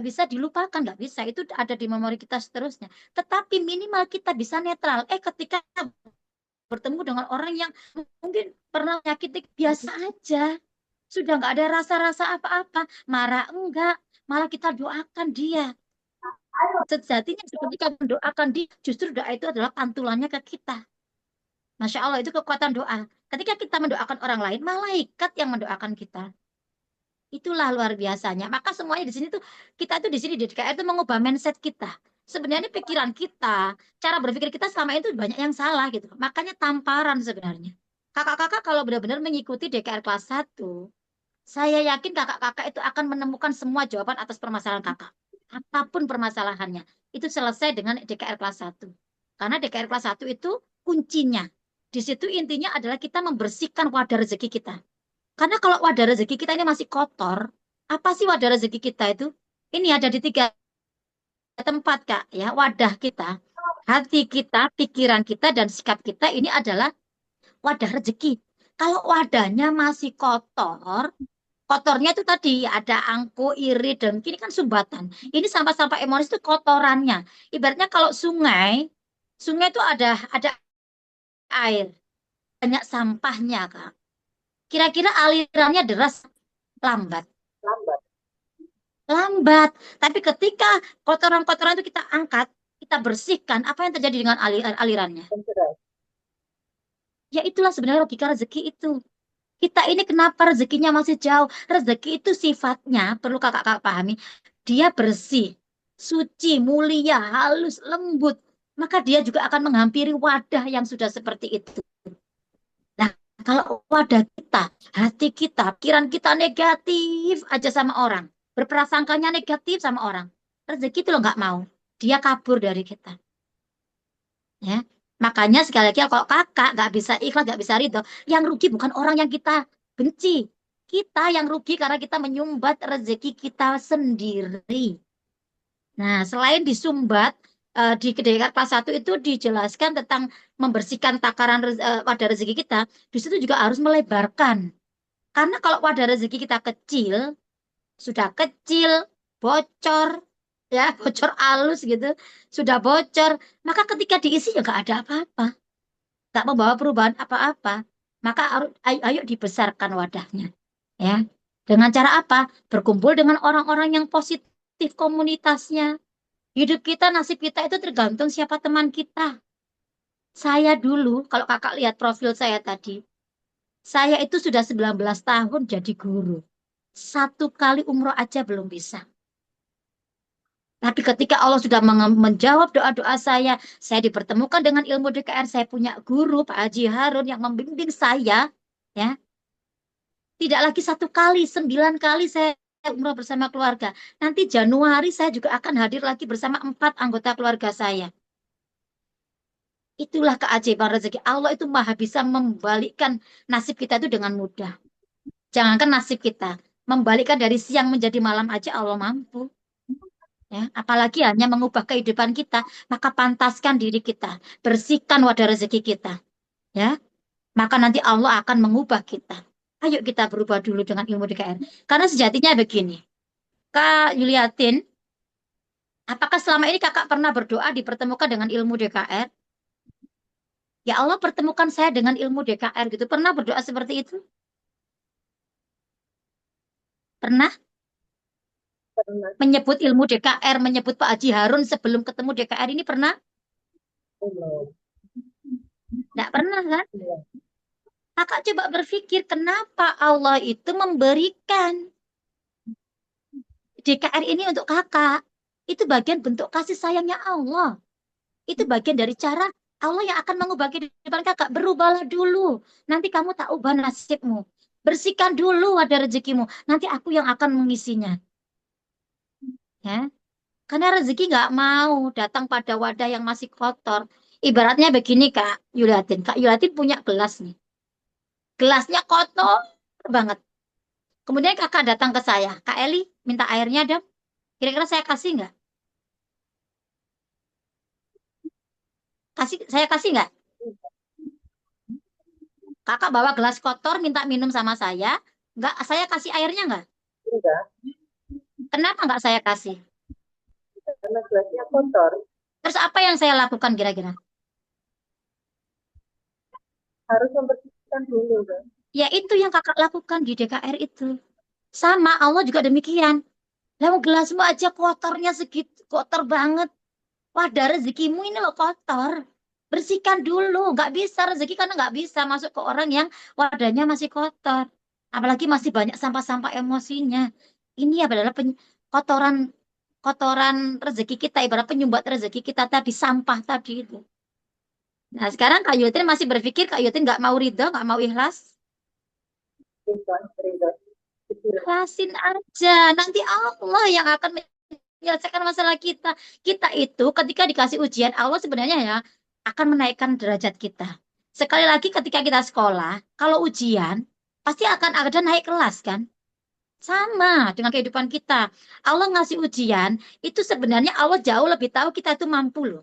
bisa dilupakan, nggak bisa. Itu ada di memori kita seterusnya. Tetapi minimal kita bisa netral. Ketika bertemu dengan orang yang mungkin pernah menyakiti, biasa aja. Sudah nggak ada rasa-rasa apa-apa. Marah enggak. Malah kita doakan dia. Sejatinya ketika mendoakan dia, justru doa itu adalah pantulannya ke kita. Masya Allah, itu kekuatan doa. Ketika kita mendoakan orang lain, malaikat yang mendoakan kita. Itulah luar biasanya. Maka semuanya di sini tuh, kita tuh di sini di DKR itu mengubah mindset kita. Sebenarnya pikiran kita, cara berpikir kita selama itu banyak yang salah gitu. Makanya tamparan sebenarnya. Kakak-kakak kalau benar-benar mengikuti DKR kelas 1, saya yakin kakak-kakak itu akan menemukan semua jawaban atas permasalahan kakak. Apapun permasalahannya, itu selesai dengan DKR kelas 1. Karena DKR kelas 1 itu kuncinya. Di situ intinya adalah kita membersihkan wadah rezeki kita. Karena kalau wadah rezeki kita ini masih kotor, apa sih wadah rezeki kita itu? Ini ada di 3 tempat, Kak, ya. Wadah kita, hati kita, pikiran kita, dan sikap kita ini adalah wadah rezeki. Kalau wadahnya masih kotor, kotornya itu tadi ada angku, iri, dan ini kan sumbatan. Ini sampah-sampah emosi itu kotorannya. Ibaratnya kalau sungai, sungai itu ada air, banyak sampahnya, Kak. Kira-kira alirannya deras, lambat. Lambat. Lambat. Tapi ketika kotoran-kotoran itu kita angkat, kita bersihkan, apa yang terjadi dengan alirannya? Mencerai. Ya itulah sebenarnya logika rezeki itu. Kita ini kenapa rezekinya masih jauh? Rezeki itu sifatnya, perlu kakak-kakak pahami, dia bersih, suci, mulia, halus, lembut. Maka dia juga akan menghampiri wadah yang sudah seperti itu. Nah, kalau wadah kita, hati kita, pikiran kita negatif aja sama orang, berprasangkanya negatif sama orang, rezeki itu lo nggak mau, dia kabur dari kita. Ya, makanya sekali lagi kalau kakak nggak bisa ikhlas, nggak bisa ridho, yang rugi bukan orang yang kita benci, kita yang rugi karena kita menyumbat rezeki kita sendiri. Nah, selain disumbat, di Kedekar kelas 1 itu dijelaskan tentang membersihkan takaran wadah rezeki kita, di situ juga harus melebarkan. Karena kalau wadah rezeki kita kecil, sudah kecil, bocor, ya, bocor halus gitu, sudah bocor, maka ketika diisi ya nggak ada apa-apa, nggak membawa perubahan apa-apa. Maka ayo dibesarkan wadahnya, ya. Dengan cara apa? Berkumpul dengan orang-orang yang positif komunitasnya. Hidup kita, nasib kita itu tergantung siapa teman kita. Saya dulu, kalau kakak lihat profil saya tadi, saya itu sudah 19 tahun jadi guru. Satu kali umroh aja belum bisa. Tapi ketika Allah sudah menjawab doa-doa saya dipertemukan dengan ilmu DKR, saya punya guru Pak Haji Harun yang membimbing saya, ya. Tidak lagi satu kali, 9 kali saya umroh bersama keluarga. Nanti Januari saya juga akan hadir lagi bersama 4 anggota keluarga saya. Itulah keajaiban rezeki. Allah itu maha bisa membalikkan nasib kita itu dengan mudah. Jangankan nasib kita, membalikkan dari siang menjadi malam aja Allah mampu. Ya, apalagi hanya mengubah kehidupan kita, maka pantaskan diri kita, bersihkan wadah rezeki kita. Ya, maka nanti Allah akan mengubah kita. Ayo kita berubah dulu dengan ilmu DKR. Karena sejatinya begini, Kak Yuliatin, apakah selama ini kakak pernah berdoa dipertemukan dengan ilmu DKR? Ya Allah pertemukan saya dengan ilmu DKR gitu. Pernah berdoa seperti itu? Pernah Pernah. menyebut ilmu DKR, menyebut Pak Haji Harun sebelum ketemu DKR ini pernah? Belum. Tidak pernah kan? Belum. Kakak coba berpikir kenapa Allah itu memberikan DKR ini untuk kakak. Itu bagian bentuk kasih sayangnya Allah. Itu bagian dari cara Allah yang akan mengubah kehidupan kakak. Berubahlah dulu. Nanti kamu tak ubah nasibmu. Bersihkan dulu wadah rezekimu. Nanti aku yang akan mengisinya. Ya. Karena rezeki nggak mau datang pada wadah yang masih kotor. Ibaratnya begini Kak Yulatin. Kak Yulatin punya gelas nih. Gelasnya kotor banget. Kemudian kakak datang ke saya. Kak Eli, minta airnya dong. Kira-kira saya kasih nggak? Saya kasih nggak? Kakak bawa gelas kotor, minta minum sama saya. Nggak, saya kasih airnya nggak? Enggak, Kenapa nggak saya kasih? karena gelasnya kotor. Terus apa yang saya lakukan kira-kira? Harus membersihkan dulu kan. Ya itu yang kakak lakukan di DKR itu. Sama Allah juga demikian. Lalu gelasmu aja kotornya segitu, kotor banget. Wadah rezekimu ini loh kotor. Bersihkan dulu. Nggak bisa rezeki karena nggak bisa masuk ke orang yang wadahnya masih kotor. Apalagi masih banyak sampah-sampah emosinya. Ini adalah kotoran kotoran rezeki kita, ibarat penyumbat rezeki kita tadi, sampah tadi itu. Nah sekarang Kak Yutin masih berpikir Kak Yutin nggak mau ridho, nggak mau ikhlas. Ikhlas, ridho. Ikhlasin aja. Nanti Allah yang akan menyelesaikan masalah kita. Kita itu ketika dikasih ujian Allah sebenarnya ya akan menaikkan derajat kita. Sekali lagi ketika kita sekolah, kalau ujian pasti akan ada naik kelas kan? Sama dengan kehidupan kita. Allah ngasih ujian, itu sebenarnya Allah jauh lebih tahu kita itu mampu loh.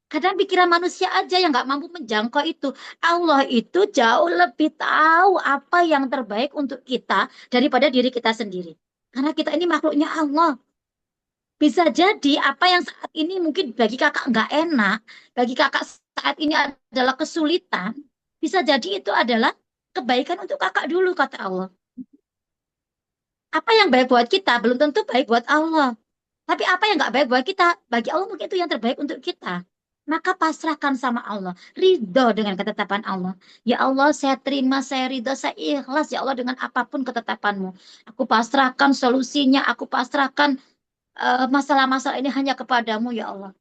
Kadang pikiran manusia aja yang nggak mampu menjangkau itu. Allah itu jauh lebih tahu apa yang terbaik untuk kita daripada diri kita sendiri. Karena kita ini makhluknya Allah. Bisa jadi apa yang saat ini mungkin bagi kakak nggak enak, bagi kakak saat ini adalah kesulitan, bisa jadi itu adalah kebaikan untuk kakak dulu, kata Allah. Apa yang baik buat kita belum tentu baik buat Allah. Tapi apa yang nggak baik buat kita, bagi Allah mungkin itu yang terbaik untuk kita. Maka pasrahkan sama Allah. Ridho dengan ketetapan Allah. Ya Allah, saya terima, saya ridho, saya ikhlas ya Allah dengan apapun ketetapanmu. Aku pasrahkan solusinya, aku pasrahkan masalah-masalah ini hanya kepadamu ya Allah.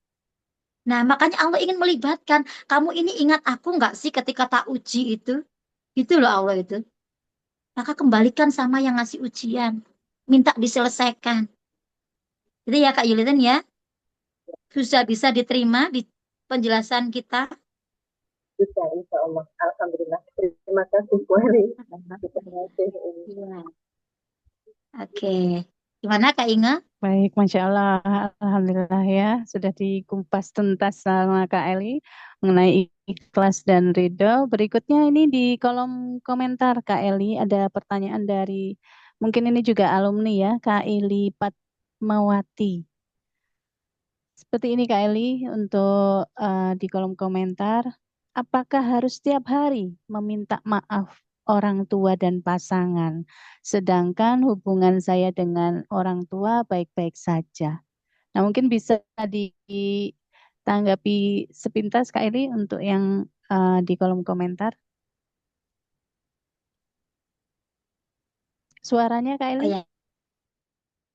Nah, makanya Allah ingin melibatkan. Kamu ini ingat aku nggak sih ketika tak uji itu? Itu loh Allah itu. Maka kembalikan sama yang ngasih ujian. Minta diselesaikan. Itu ya Kak Yulitin ya. Susah bisa diterima di penjelasan kita. Bisa, insya Allah. Alhamdulillah. Terima kasih, Bu Heri. Terima kasih. Iya. Oke. Gimana Kak Inge? Baik, Masya Allah, Alhamdulillah ya, sudah dikumpas tuntas sama Kak Eli mengenai ikhlas dan ridho. Berikutnya ini di kolom komentar Kak Eli ada pertanyaan dari, mungkin ini juga alumni ya, Kak Eli Patmawati. Seperti ini Kak Eli untuk di kolom komentar, apakah harus setiap hari meminta maaf orang tua dan pasangan, sedangkan hubungan saya dengan orang tua baik-baik saja? Nah, mungkin bisa ditanggapi sepintas Kak Eli untuk yang di kolom komentar. Suaranya Kak Oh Eli? ya,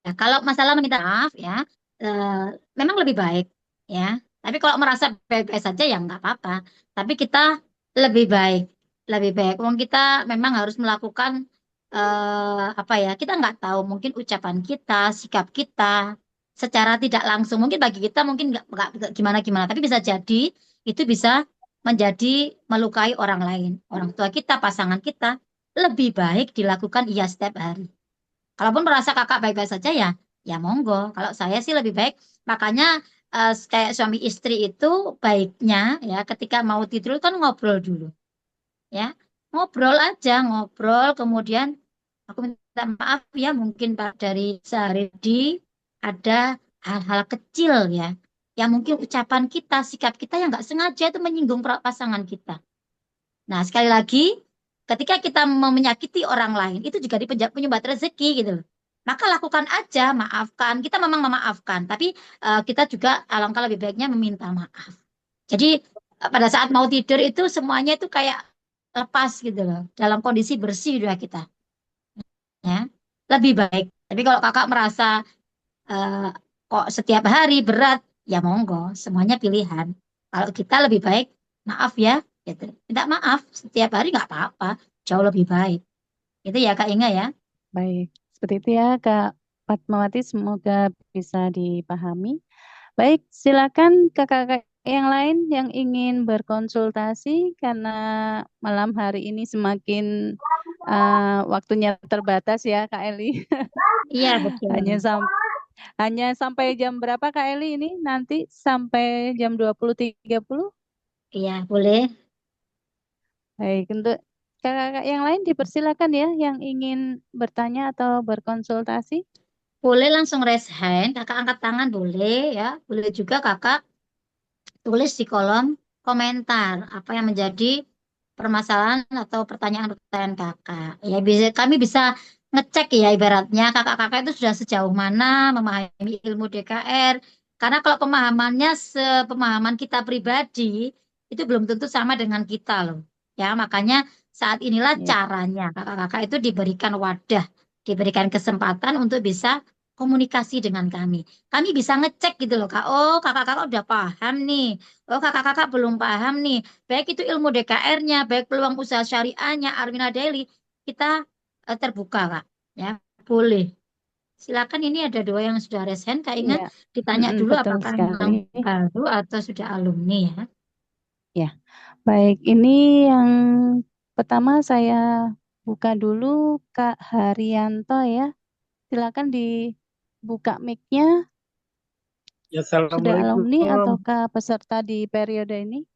ya, kalau masalah meminta maaf ya, eh, memang lebih baik ya. Tapi kalau merasa baik-baik saja ya nggak apa-apa. Tapi kita lebih baik, lebih baik. Wong kita memang harus melakukan apa ya? Kita nggak tahu mungkin ucapan kita, sikap kita secara tidak langsung. Mungkin bagi kita mungkin nggak gimana-gimana. Tapi bisa jadi itu bisa menjadi melukai orang lain, orang tua kita, pasangan kita. Lebih baik dilakukan iya setiap hari. Kalaupun merasa kakak baik-baik saja ya, ya monggo. Kalau saya sih lebih baik, makanya kayak suami istri itu baiknya ya ketika mau tidur kan ngobrol dulu, ya ngobrol aja, ngobrol. Kemudian aku minta maaf ya, mungkin Pak dari sehari di ada hal-hal kecil ya, yang mungkin ucapan kita, sikap kita yang nggak sengaja itu menyinggung pasangan kita. Nah sekali lagi, ketika kita mau menyakiti orang lain, itu juga di penyumbat rezeki gitu loh. Maka lakukan aja, maafkan. Kita memang memaafkan, tapi kita juga alangkah lebih baiknya meminta maaf. Jadi pada saat mau tidur itu semuanya itu kayak lepas gitu loh, dalam kondisi bersih udah kita, ya lebih baik. Tapi kalau kakak merasa eh, kok setiap hari berat, ya monggo, semuanya pilihan. Kalau kita lebih baik, maaf ya, gitu. Minta maaf setiap hari nggak apa-apa, jauh lebih baik. Itu ya Kak Inga ya. Baik, seperti itu ya Kak Fatmawati, semoga bisa dipahami. Baik, silakan kakak-kakak yang lain yang ingin berkonsultasi karena malam hari ini semakin waktunya terbatas ya Kak Eli. Iya betul. Hanya hanya sampai jam berapa Kak Eli ini? Nanti sampai jam 20.30. Iya boleh. Baik, untuk kakak-kakak yang lain dipersilakan ya yang ingin bertanya atau berkonsultasi. Boleh langsung raise hand, kakak angkat tangan boleh ya. Boleh juga kakak tulis di kolom komentar apa yang menjadi permasalahan atau pertanyaan-pertanyaan kakak. Ya bisa kami bisa ngecek ya ibaratnya kakak-kakak itu sudah sejauh mana memahami ilmu DKR. Karena kalau pemahamannya sepemahaman kita pribadi itu belum tentu sama dengan kita loh. Ya, makanya saat inilah Ya. caranya kakak-kakak itu diberikan wadah, diberikan kesempatan untuk bisa komunikasi dengan kami. Kami bisa ngecek gitu loh, Kak. Oh, kakak-kakak udah paham nih. Oh, kakak-kakak belum paham nih. Baik itu ilmu DKR-nya, baik peluang usaha syariahnya, Arwina Daily, kita terbuka, Kak. Ya, boleh. Silakan ini ada dua yang sudah resen, Kak Inga. Ya, Ditanya dulu betul apakah sekali. memang baru atau sudah alumni ya. Ya, baik. Ini yang pertama saya buka dulu Kak Haryanto ya. Silakan dibuka mic-nya. Ya, Sudah alumni Assalamualaikum. ataukah peserta di periode ini?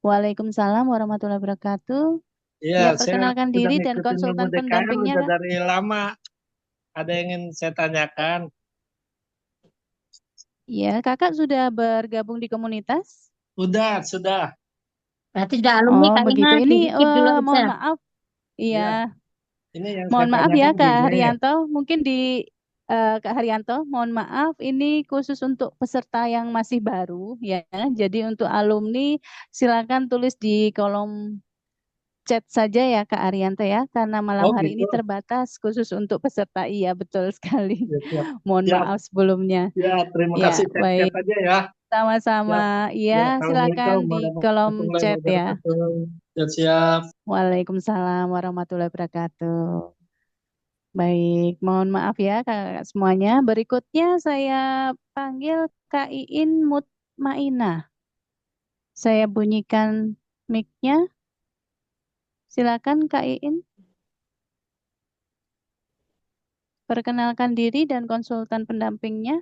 Waalaikumsalam warahmatullahi wabarakatuh. Ya, Ya, saya perkenalkan sudah diri dan ngikutin ilmu konsultan DKR pendampingnya, udah Kak. dari lama. Ada yang ingin saya tanyakan? Ya, Kakak sudah bergabung di komunitas? Sudah. Berarti sudah alumni, Oh, Kak Inga. begitu. Ini Di-skip dulu aja. mohon maaf. Iya, Ya, ini yang saya mohon maaf ya tanyakan Kak gini. Haryanto. Mungkin di Kak Haryanto, mohon maaf. Ini khusus untuk peserta yang masih baru ya. Jadi untuk alumni silakan tulis di kolom chat saja ya Kak Haryanto ya. Karena malam Oh hari ini gitu. terbatas khusus untuk peserta. Iya, betul sekali. Ya, siap. Mohon Siap. maaf sebelumnya. Ya, terima Ya, kasih. baik. Chat-chat aja ya. Sama-sama. Siap. Iya, Ya, silakan Assalamualaikum di kolom warahmatullahi chat ya. wabarakatuh. Ya, siap. Waalaikumsalam warahmatullahi wabarakatuh. Baik, mohon maaf ya kakak semuanya. Berikutnya saya panggil Kak Iin Mutmainah. Saya bunyikan mic-nya. Silakan Kak Iin. Perkenalkan diri dan konsultan pendampingnya.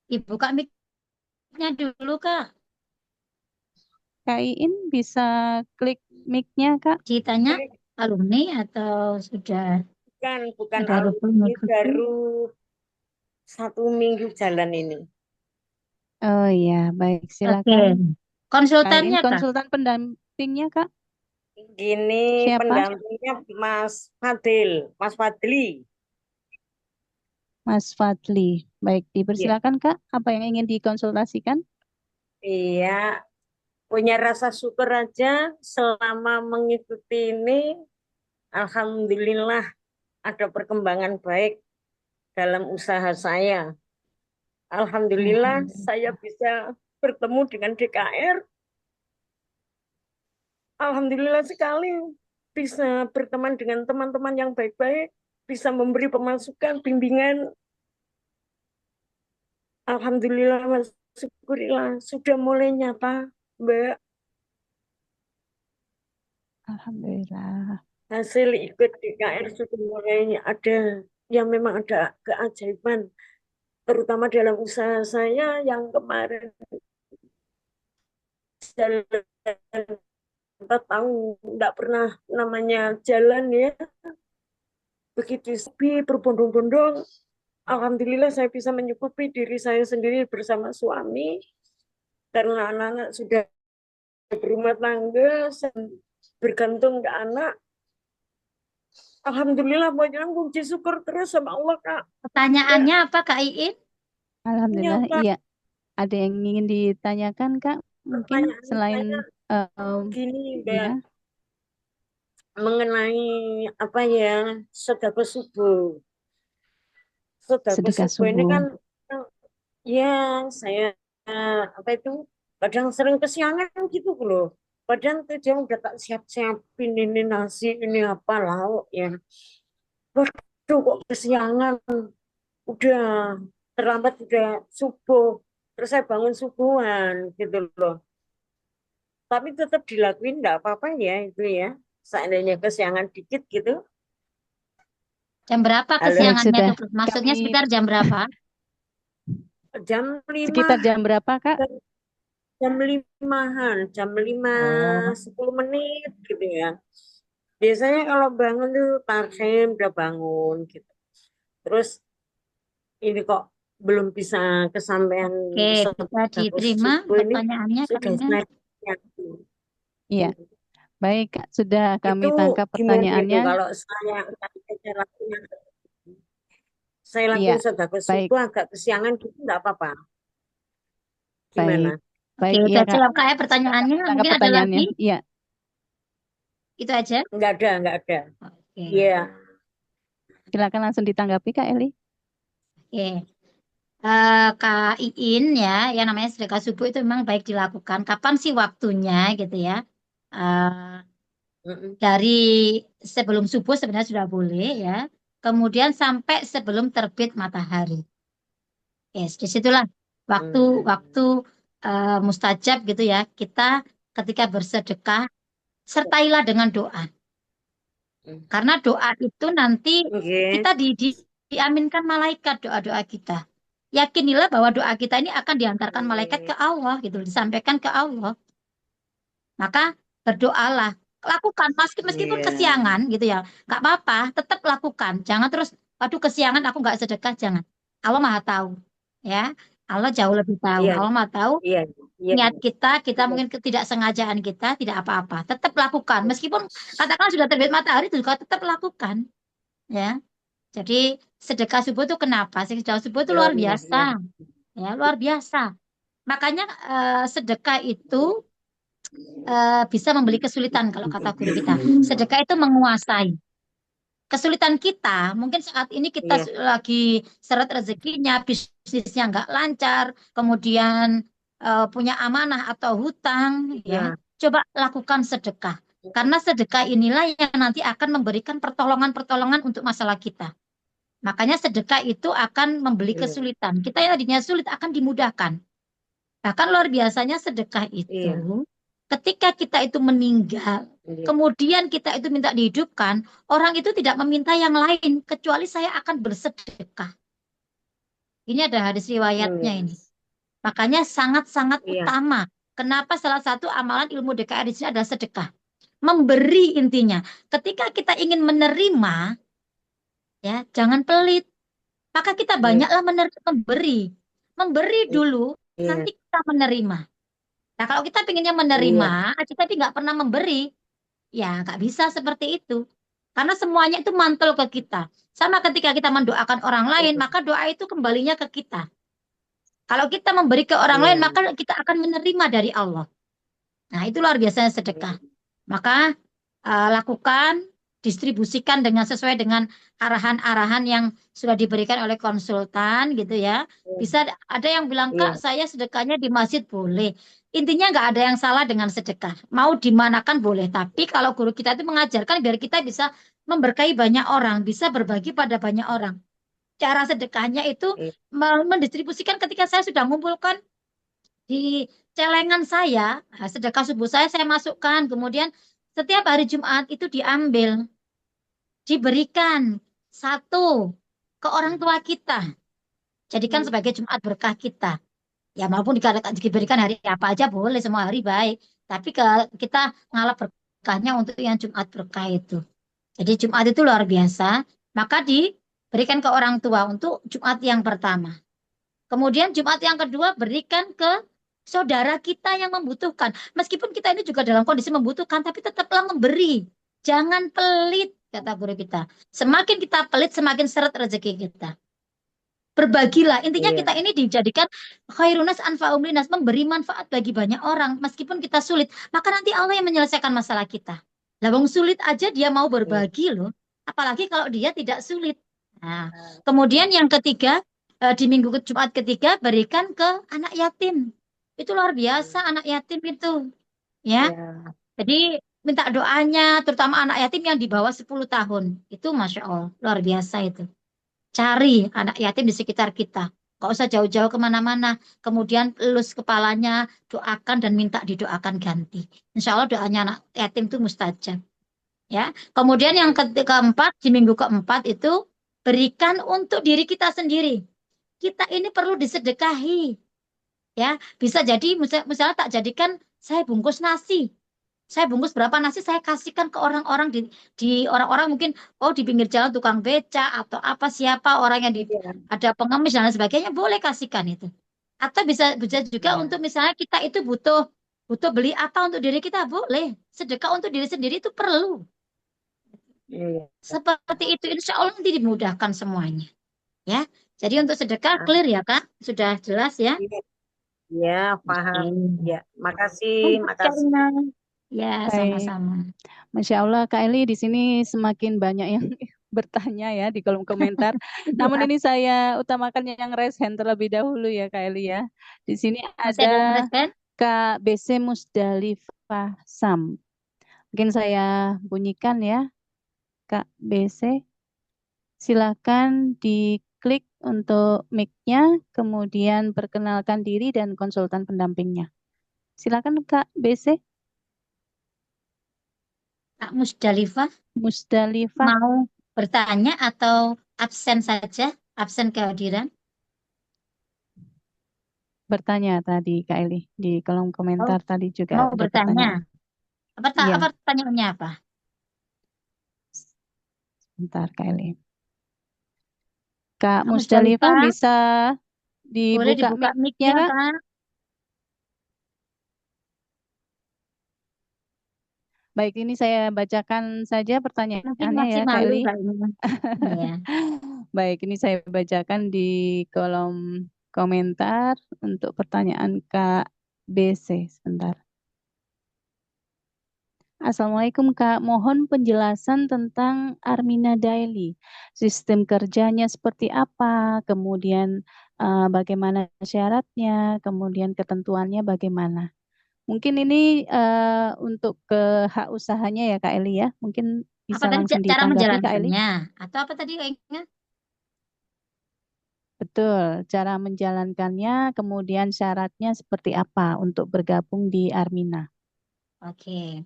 Dibuka mic-nya dulu, Kak. Kak Iin bisa klik mic-nya, Kak. Ditanya alumni atau sudah Bukan baru alumni, mengikuti? baru 1 minggu jalan ini. Oh iya, baik. Oke. Silakan. Kak Iin Konsultannya, Kak? konsultan pendampingnya, Kak. Gini Siapa? pendampingnya Mas Fadil, Mas Fadli. Mas Fadli. Baik, Iya. dipersilakan Kak. Apa yang ingin dikonsultasikan? Iya, punya rasa syukur aja selama mengikuti ini. Alhamdulillah ada perkembangan baik dalam usaha saya. Alhamdulillah saya bisa bertemu dengan DKR. Alhamdulillah sekali bisa berteman dengan teman-teman yang baik-baik, bisa memberi pemasukan, bimbingan. Alhamdulillah, Mas, syukurillah sudah mulai nyata, Mbak. Alhamdulillah. Hasil ikut DKR sudah mulai ada, yang memang ada keajaiban, terutama dalam usaha saya yang kemarin jalan 4 tahun nggak pernah namanya jalan ya, begitu sepi berbondong-bondong. Alhamdulillah saya bisa mencukupi diri saya sendiri bersama suami karena anak-anak sudah berumah tangga, saya bergantung ke anak. Alhamdulillah banyak puji syukur terus sama Allah, Kak. Pertanyaannya apa Kak Iin? Alhamdulillah, Kak. iya. Ada yang ingin ditanyakan, Kak? Mungkin Pertanyaan selain gini, Mbak, ya. mengenai apa ya, sedekah subuh. Sedekah Sedekah subuh ini subuh. kan ya saya apa itu kadang sering kesiangan gitu loh. Padahal tuh udah tak siap-siapin ini nasi, ini apa lauk ya. Waduh kok kesiangan, udah terlambat, udah subuh. Terus saya bangun subuhan gitu loh. Tapi tetap dilakuin enggak apa-apa ya itu ya. Seandainya kesiangan dikit gitu. Jam berapa Halo. kesiangannya sudah itu? Maksudnya kami- sekitar jam berapa? Jam 5. Sekitar jam berapa, Kak? Jam 5-an, jam 5, 10 menit gitu ya. Biasanya kalau bangun tuh Tarhem udah bangun gitu. Terus ini kok belum bisa kesampaian Oke, bisa sedekah diterima subuh ini pertanyaannya sudah Kak Ina. saya yakin. Iya. Baik, Kak. Sudah kami Itu tangkap gimana itu pertanyaannya. kalau saya lakukan Iya, lakuin sedekah baik. subuh agak kesiangan gitu enggak apa-apa. Gimana? Baik. Baik, Oke, iya, udah Kak. jawab Kak ya pertanyaannya. Tangkap Mungkin ada pertanyaannya. lagi? Iya. Itu aja? Enggak ada. Oke. Iya. Silakan langsung ditanggapi, Kak Eli. Oke. Kak Iin ya, yang namanya sedekah subuh itu memang baik dilakukan. Kapan sih waktunya gitu ya? Eh, dari sebelum subuh sebenarnya sudah boleh ya. Kemudian sampai sebelum terbit matahari. Yes, disitulah waktu mustajab gitu ya. Kita ketika bersedekah sertailah dengan doa. Karena doa itu nanti kita diaminkan malaikat doa-doa kita. Yakinilah bahwa doa kita ini akan diantarkan malaikat ke Allah gitu, disampaikan ke Allah. Maka berdoalah, lakukan meskipun kesiangan gitu ya, nggak apa-apa, tetap lakukan. Jangan terus, aduh kesiangan aku nggak sedekah, jangan. Allah Maha tahu, ya. Allah jauh lebih tahu. Iya. Allah Maha tahu Iya. niat kita mungkin ketidaksengajaan kita, tidak apa-apa. Tetap lakukan, meskipun katakan sudah terbit matahari juga tetap lakukan, ya. Jadi sedekah subuh itu kenapa? Sedekah subuh itu luar biasa, ya luar biasa. Makanya sedekah itu bisa membeli kesulitan kalau kata guru kita. Sedekah itu menguasai. Kesulitan kita, mungkin saat ini kita lagi seret rezekinya, bisnisnya nggak lancar, kemudian punya amanah atau hutang, ya. Coba lakukan sedekah. Karena sedekah inilah yang nanti akan memberikan pertolongan-pertolongan untuk masalah kita. Makanya sedekah itu akan membeli kesulitan. Kita yang tadinya sulit akan dimudahkan. Bahkan luar biasanya sedekah itu, ketika kita itu meninggal, kemudian kita itu minta dihidupkan, orang itu tidak meminta yang lain, kecuali saya akan bersedekah. Ini ada hadis riwayatnya ini. Makanya sangat-sangat utama. Kenapa salah satu amalan ilmu DKR di sini adalah sedekah. Memberi intinya. Ketika kita ingin menerima, ya jangan pelit. Maka kita banyaklah memberi. Memberi dulu, nanti kita menerima. Nah, kalau kita pinginnya menerima, tapi nggak pernah memberi, ya nggak bisa seperti itu. Karena semuanya itu mantul ke kita. Sama ketika kita mendoakan orang lain, maka doa itu kembalinya ke kita. Kalau kita memberi ke orang lain, maka kita akan menerima dari Allah. Nah, itu luar biasa sedekah. Maka lakukan, distribusikan sesuai dengan arahan-arahan yang sudah diberikan oleh konsultan gitu ya. Bisa ada yang bilang, Iya. Kak, saya sedekahnya di masjid boleh. Intinya nggak ada yang salah dengan sedekah. Mau dimanakan boleh. Tapi kalau guru kita itu mengajarkan biar kita bisa memberkahi banyak orang, bisa berbagi pada banyak orang. Cara sedekahnya itu Iya. mendistribusikan ketika saya sudah mengumpulkan di celengan saya, sedekah subuh saya masukkan. Kemudian setiap hari Jumat itu diambil, diberikan satu ke orang tua kita. Jadikan sebagai Jumat berkah kita. Ya maupun diberikan hari apa aja boleh, semua hari baik. Tapi kita ngalap berkahnya untuk yang Jumat berkah itu. Jadi Jumat itu luar biasa. Maka diberikan ke orang tua untuk Jumat yang pertama. Kemudian Jumat yang kedua berikan ke saudara kita yang membutuhkan. Meskipun kita ini juga dalam kondisi membutuhkan, tapi tetaplah memberi. Jangan pelit, kata guru kita. Semakin kita pelit, semakin seret rezeki kita. Berbagilah. Intinya Iya. kita ini dijadikan khairunas anfa'um linas, memberi manfaat bagi banyak orang. Meskipun kita sulit, maka nanti Allah yang menyelesaikan masalah kita. Lah wong sulit aja dia mau berbagi loh. Apalagi kalau dia tidak sulit. Nah, kemudian yang ketiga, di minggu Jumat ketiga berikan ke anak yatim. Itu luar biasa anak yatim itu. Ya. Iya. Jadi minta doanya, terutama anak yatim yang di bawah 10 tahun. Itu Masya Allah, luar biasa itu. Cari anak yatim di sekitar kita. Gak usah jauh-jauh kemana-mana. Kemudian elus kepalanya, doakan dan minta didoakan ganti. Insya Allah doanya anak yatim itu mustajab. Ya. Kemudian yang keempat, di minggu keempat itu berikan untuk diri kita sendiri. Kita ini perlu disedekahi. Ya, bisa jadi misalnya tak jadikan saya bungkus nasi. Saya bungkus berapa nasi saya kasihkan ke orang-orang di orang-orang mungkin di pinggir jalan tukang beca atau apa siapa orang yang Iya. ada pengemis dan lain sebagainya boleh kasihkan itu. Atau bisa juga Ya. untuk misalnya kita itu butuh butuh beli apa untuk diri kita boleh. Sedekah untuk diri sendiri itu perlu. Iya. Seperti itu insya Allah nanti dimudahkan semuanya. Ya. Jadi untuk sedekah Ah, clear ya Kak? Sudah jelas ya? iya. Iya, paham. Oke. Ya, makasih, Thank you, makasih. Karina. Ya, Baik, sama-sama. Masya Allah, Kak Eli di sini semakin banyak yang bertanya ya di kolom komentar. Namun ini saya utamakan yang raise hand terlebih dahulu ya Kak Eli ya. Di sini Masih ada yang ada respon? Kak BC Musdalifah Sam. Mungkin saya bunyikan ya, Kak BC. Silakan diklik untuk mic-nya, kemudian perkenalkan diri dan konsultan pendampingnya. Silakan Kak BC. Kak Musdalifah Musdalifah mau bertanya atau absen saja? Absen kehadiran? bertanya tadi Kak Eli di kolom Oh, komentar tadi juga mau ada bertanya. pertanyaan. Iya, Apa pertanyaannya apa? sebentar Kak Eli. Kak Kak Musdalifah Musdalifah, bisa boleh dibuka dibuka mic-nya mic-nya, Kak? Kak? Baik, ini saya bacakan saja Mungkin pertanyaannya ya masih Kak malu Eli. kayaknya. Iya. Baik, ini saya bacakan di kolom komentar untuk pertanyaan Kak BC. Sebentar. Assalamualaikum Kak, mohon penjelasan tentang Armina Daily. Sistem kerjanya seperti apa, kemudian bagaimana syaratnya, kemudian ketentuannya bagaimana. Mungkin ini untuk ke hak usahanya ya Kak Eli ya. Mungkin Apa bisa tadi langsung cara ditanggapi Kak Eli. menjalankannya? Atau apa tadi kayaknya? Betul, cara menjalankannya, kemudian syaratnya seperti apa untuk bergabung di Armina. Oke.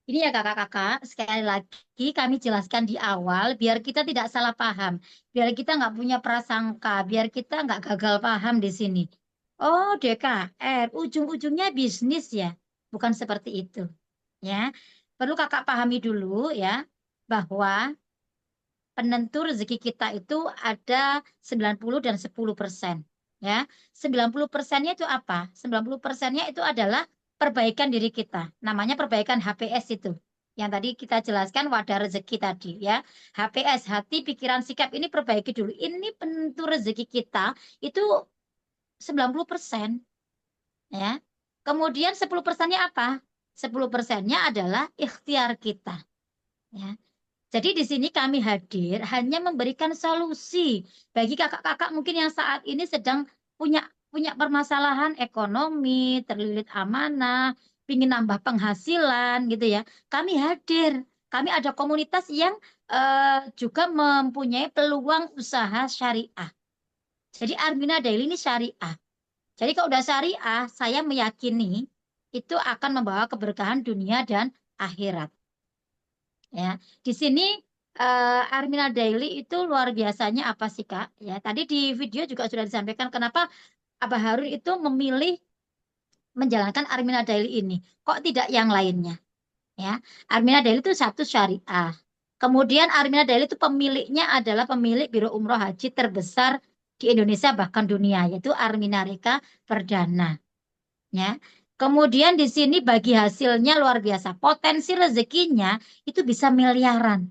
Ini ya kakak-kakak, sekali lagi kami jelaskan di awal biar kita tidak salah paham, biar kita nggak punya prasangka, biar kita nggak gagal paham di sini. Oh, DKR, ujung-ujungnya bisnis ya, bukan seperti itu. Ya, perlu kakak pahami dulu ya, bahwa penentu rezeki kita itu ada 90 dan 10%. Ya, 90%-nya itu apa? 90%-nya itu adalah perbaikan diri kita. Namanya perbaikan HPS itu. Yang tadi kita jelaskan wadah rezeki tadi ya. HPS, hati, pikiran, sikap ini perbaiki dulu. Ini penentu rezeki kita itu 90%. Ya. Kemudian 10%-nya apa? 10%-nya adalah ikhtiar kita. Ya. Jadi di sini kami hadir hanya memberikan solusi bagi kakak-kakak mungkin yang saat ini sedang punya punya permasalahan ekonomi, terlilit amanah, ingin nambah penghasilan gitu ya. Kami hadir. Kami ada komunitas yang juga mempunyai peluang usaha syariah. Jadi Armina Daily ini syariah. Jadi kalau udah syariah, saya meyakini itu akan membawa keberkahan dunia dan akhirat. Ya, di sini Armina Daily itu luar biasanya apa sih Kak? Ya, tadi di video juga sudah disampaikan kenapa Abah Harun itu memilih menjalankan Armina Daily ini. Kok tidak yang lainnya? Ya, Armina Daily itu satu syariah. Kemudian Armina Daily itu pemiliknya adalah pemilik Biro Umroh Haji terbesar di Indonesia bahkan dunia, yaitu Armina Reka Perdana. Ya. Kemudian di sini bagi hasilnya luar biasa. Potensi rezekinya itu bisa miliaran.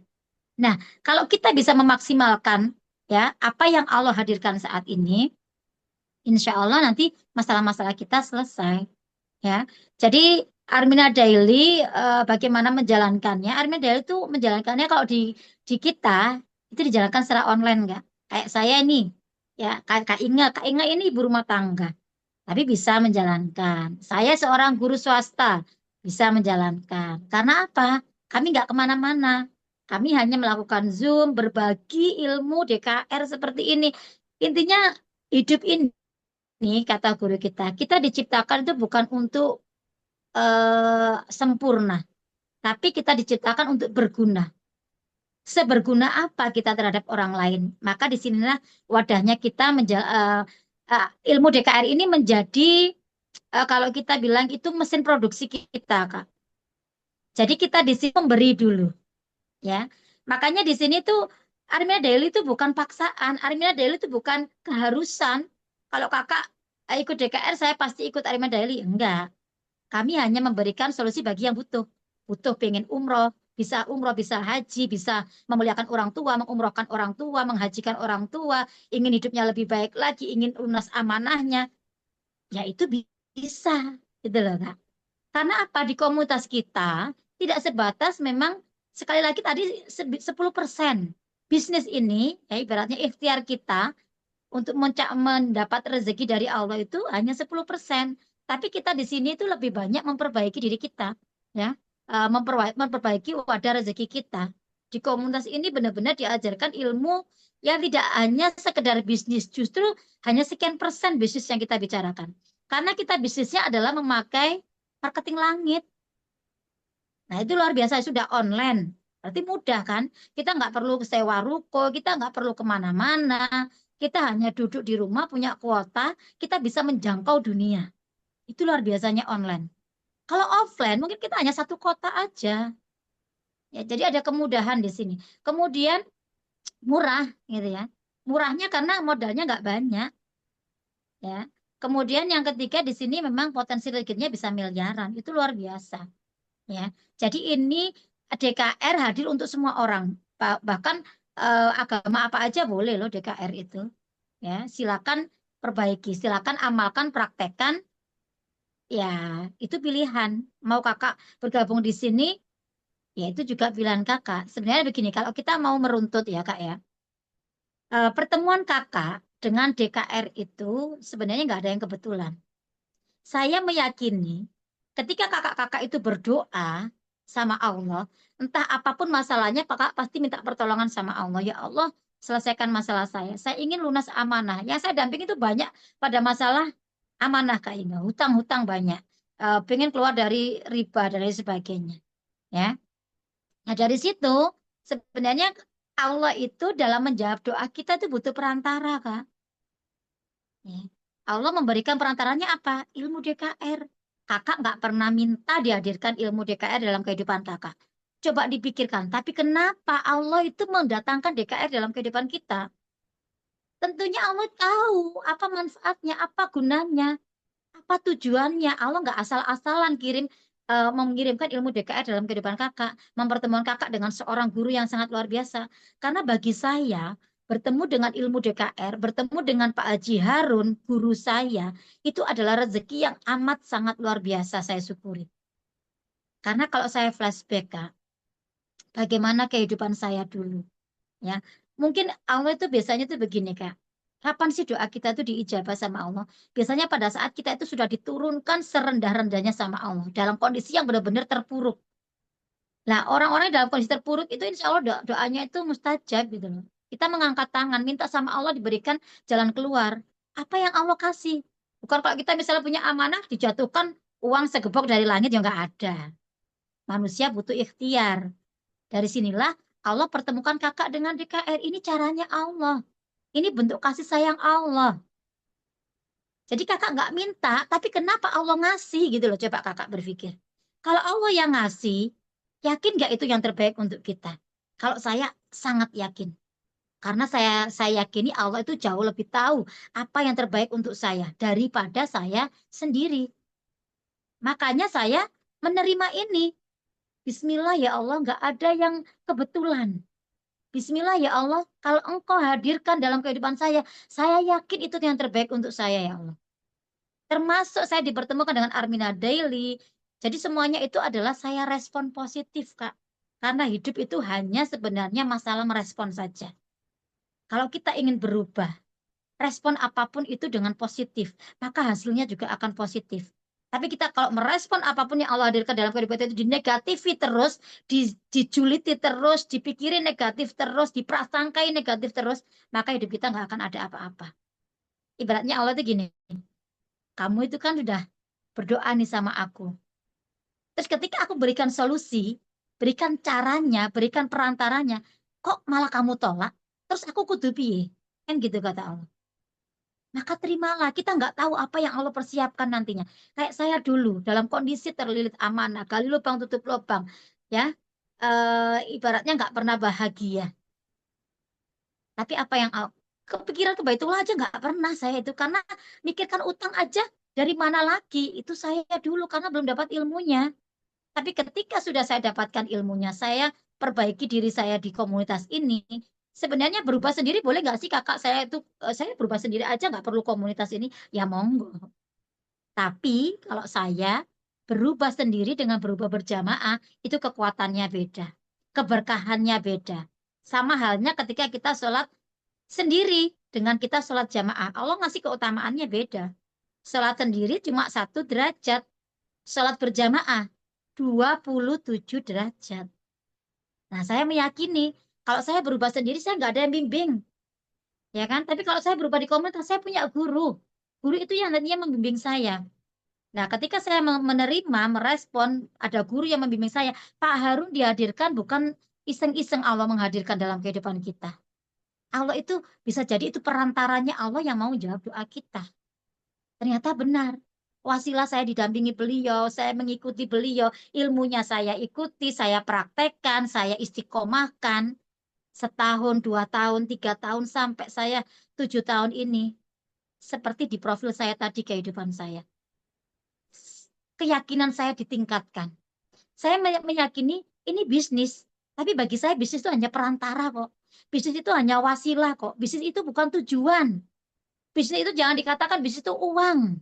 Nah, kalau kita bisa memaksimalkan ya apa yang Allah hadirkan saat ini, insya Allah nanti masalah-masalah kita selesai. Ya, jadi Armina Daily bagaimana menjalankannya? Armina Daily itu menjalankannya kalau di kita itu dijalankan secara online nggak? Kayak saya ini, ya Kak Inga ini ibu rumah tangga tapi bisa menjalankan. Saya seorang guru swasta, bisa menjalankan. Karena apa? Kami nggak kemana-mana. Kami hanya melakukan Zoom, berbagi ilmu DKR seperti ini. Intinya hidup ini, kata guru kita diciptakan itu bukan untuk sempurna, tapi kita diciptakan untuk berguna. Seberguna apa kita terhadap orang lain? Maka di sinilah wadahnya kita ilmu DKR ini menjadi kalau kita bilang itu mesin produksi kita, Kak. Jadi kita di sini memberi dulu, ya. Makanya di sini tuh Armina Daily itu bukan paksaan, Armina Daily itu bukan keharusan. Kalau kakak ikut DKR, saya pasti ikut Armina Daily. Enggak. Kami hanya memberikan solusi bagi yang butuh. Butuh pengen umroh, bisa haji, bisa memuliakan orang tua, mengumrohkan orang tua, menghajikan orang tua, ingin hidupnya lebih baik lagi, ingin lunas amanahnya. Ya itu bisa, gitu loh Kak. Karena apa? Di komunitas kita tidak sebatas memang sekali lagi tadi 10%. Bisnis ini, ya ibaratnya ikhtiar kita untuk mendapat rezeki dari Allah itu hanya 10%. Tapi kita di sini itu lebih banyak memperbaiki diri kita, ya, memperbaiki wadah rezeki kita. Di komunitas ini benar-benar diajarkan ilmu yang tidak hanya sekedar bisnis, justru hanya sekian persen bisnis yang kita bicarakan. Karena kita bisnisnya adalah memakai marketing langit. Nah itu luar biasa, sudah online. Berarti mudah kan? Kita nggak perlu sewa ruko, kita nggak perlu kemana-mana. Kita hanya duduk di rumah, punya kuota, kita bisa menjangkau dunia. Itu luar biasanya online. Kalau offline, mungkin kita hanya satu kota aja. Ya, jadi ada kemudahan di sini. Kemudian murah, gitu ya. Murahnya karena modalnya nggak banyak. Ya. Kemudian yang ketiga di sini memang potensi rezekinya bisa miliaran. Itu luar biasa. Ya. Jadi ini DKR hadir untuk semua orang. Bahkan agama apa aja boleh loh DKR itu. Ya, silakan perbaiki, silakan amalkan, praktekkan. Ya, itu pilihan. Mau kakak bergabung di sini, ya itu juga pilihan kakak. Sebenarnya begini, kalau kita mau meruntut ya kak ya, pertemuan kakak dengan DKR itu sebenarnya nggak ada yang kebetulan. Saya meyakini ketika kakak-kakak itu berdoa sama Allah, entah apapun masalahnya, kakak pasti minta pertolongan sama Allah. Ya Allah, selesaikan masalah saya. Saya ingin lunas amanah. Yang saya damping itu banyak pada masalah amanah Kak Inga, hutang-hutang banyak. Pengen keluar dari riba dan lain sebagainya. Ya. Nah dari situ sebenarnya Allah itu dalam menjawab doa kita itu butuh perantara Kak. Ya. Allah memberikan perantaranya apa? Ilmu DKR. Kakak nggak pernah minta dihadirkan ilmu DKR dalam kehidupan kakak. Coba dipikirkan, tapi kenapa Allah itu mendatangkan DKR dalam kehidupan kita? Tentunya Allah tahu apa manfaatnya, apa gunanya, apa tujuannya. Allah nggak asal-asalan mengirimkan ilmu DKR dalam kehidupan kakak, mempertemukan kakak dengan seorang guru yang sangat luar biasa. Karena bagi saya, bertemu dengan ilmu DKR, bertemu dengan Pak Haji Harun, guru saya, itu adalah rezeki yang amat sangat luar biasa saya syukuri. Karena kalau saya flashback, Kak, bagaimana kehidupan saya dulu, ya. Mungkin Allah itu biasanya tuh begini, Kak. Kapan sih doa kita itu diijabah sama Allah? Biasanya pada saat kita itu sudah diturunkan serendah-rendahnya sama Allah dalam kondisi yang benar-benar terpuruk. Nah, orang-orang dalam kondisi terpuruk itu insya Allah doanya itu mustajab gitu loh. Kita mengangkat tangan, minta sama Allah diberikan jalan keluar. Apa yang Allah kasih? Bukan kalau kita misalnya punya amanah, dijatuhkan uang segebok dari langit, ya nggak ada. Manusia butuh ikhtiar. Dari sinilah Allah pertemukan kakak dengan DKR. Ini caranya Allah. Ini bentuk kasih sayang Allah. Jadi kakak nggak minta, tapi kenapa Allah ngasih gitu loh. Coba kakak berpikir. Kalau Allah yang ngasih, yakin nggak itu yang terbaik untuk kita? Kalau saya sangat yakin. Karena saya yakini Allah itu jauh lebih tahu apa yang terbaik untuk saya daripada saya sendiri. Makanya saya menerima ini. Bismillah ya Allah, nggak ada yang kebetulan. Bismillah ya Allah, kalau Engkau hadirkan dalam kehidupan saya yakin itu yang terbaik untuk saya ya Allah. Termasuk saya dipertemukan dengan Armina Daily. Jadi semuanya itu adalah saya respon positif, Kak. Karena hidup itu hanya sebenarnya masalah merespon saja. Kalau kita ingin berubah, respon apapun itu dengan positif, maka hasilnya juga akan positif. Tapi kita kalau merespon apapun yang Allah hadirkan dalam kehidupan kita itu dinegatifi terus, dijuliti terus, dipikirin negatif terus, diprasangkai negatif terus, maka hidup kita nggak akan ada apa-apa. Ibaratnya Allah itu gini, kamu itu kan sudah berdoa nih sama aku. Terus ketika aku berikan solusi, berikan caranya, berikan perantaranya, kok malah kamu tolak? Terus aku kudu piye? Kan gitu kata Allah. Maka terimalah, kita nggak tahu apa yang Allah persiapkan nantinya. Kayak saya dulu, dalam kondisi terlilit amanah, gali lubang tutup lubang, ya, ibaratnya nggak pernah bahagia. Tapi apa yang kepikiran ke Baitullah aja nggak pernah saya itu, karena mikirkan utang aja dari mana lagi, itu saya dulu karena belum dapat ilmunya. Tapi ketika sudah saya dapatkan ilmunya, saya perbaiki diri saya di komunitas ini. Sebenarnya berubah sendiri boleh nggak sih kakak? Saya itu saya berubah sendiri aja nggak perlu komunitas ini. Ya monggo. Tapi kalau saya berubah sendiri dengan berubah berjamaah, itu kekuatannya beda. Keberkahannya beda. Sama halnya ketika kita sholat sendiri dengan kita sholat jamaah. Allah ngasih keutamaannya beda. Sholat sendiri cuma 1 derajat. Sholat berjamaah 27 derajat. Nah, saya meyakini kalau saya berubah sendiri, saya nggak ada yang bimbing. Ya kan? Tapi kalau saya berubah di komunitas, saya punya guru. Guru itu yang nantinya membimbing saya. Nah, ketika saya menerima, merespon, ada guru yang membimbing saya, Pak Harun dihadirkan bukan iseng-iseng Allah menghadirkan dalam kehidupan kita. Allah itu bisa jadi itu perantaranya Allah yang mau jawab doa kita. Ternyata benar. Wasilah saya didampingi beliau, saya mengikuti beliau, ilmunya saya ikuti, saya praktekkan, saya istiqomahkan. Setahun, 2 tahun, 3 tahun, sampai saya 7 tahun ini. Seperti di profil saya tadi kehidupan saya. Keyakinan saya ditingkatkan. Saya meyakini ini bisnis. Tapi bagi saya bisnis itu hanya perantara kok. Bisnis itu hanya wasilah kok. Bisnis itu bukan tujuan. Bisnis itu jangan dikatakan bisnis itu uang.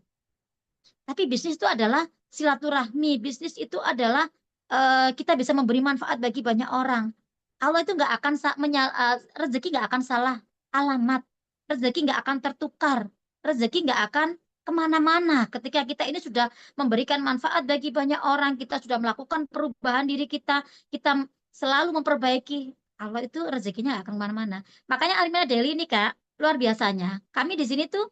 Tapi bisnis itu adalah silaturahmi. Bisnis itu adalah kita bisa memberi manfaat bagi banyak orang. Allah itu nggak akan rezeki nggak akan salah alamat. Rezeki nggak akan tertukar. Rezeki nggak akan kemana-mana. Ketika kita ini sudah memberikan manfaat bagi banyak orang, kita sudah melakukan perubahan diri kita, kita selalu memperbaiki. Allah itu rezekinya nggak akan kemana-mana. Makanya Alimena Daily ini Kak, luar biasanya. Kami di sini tuh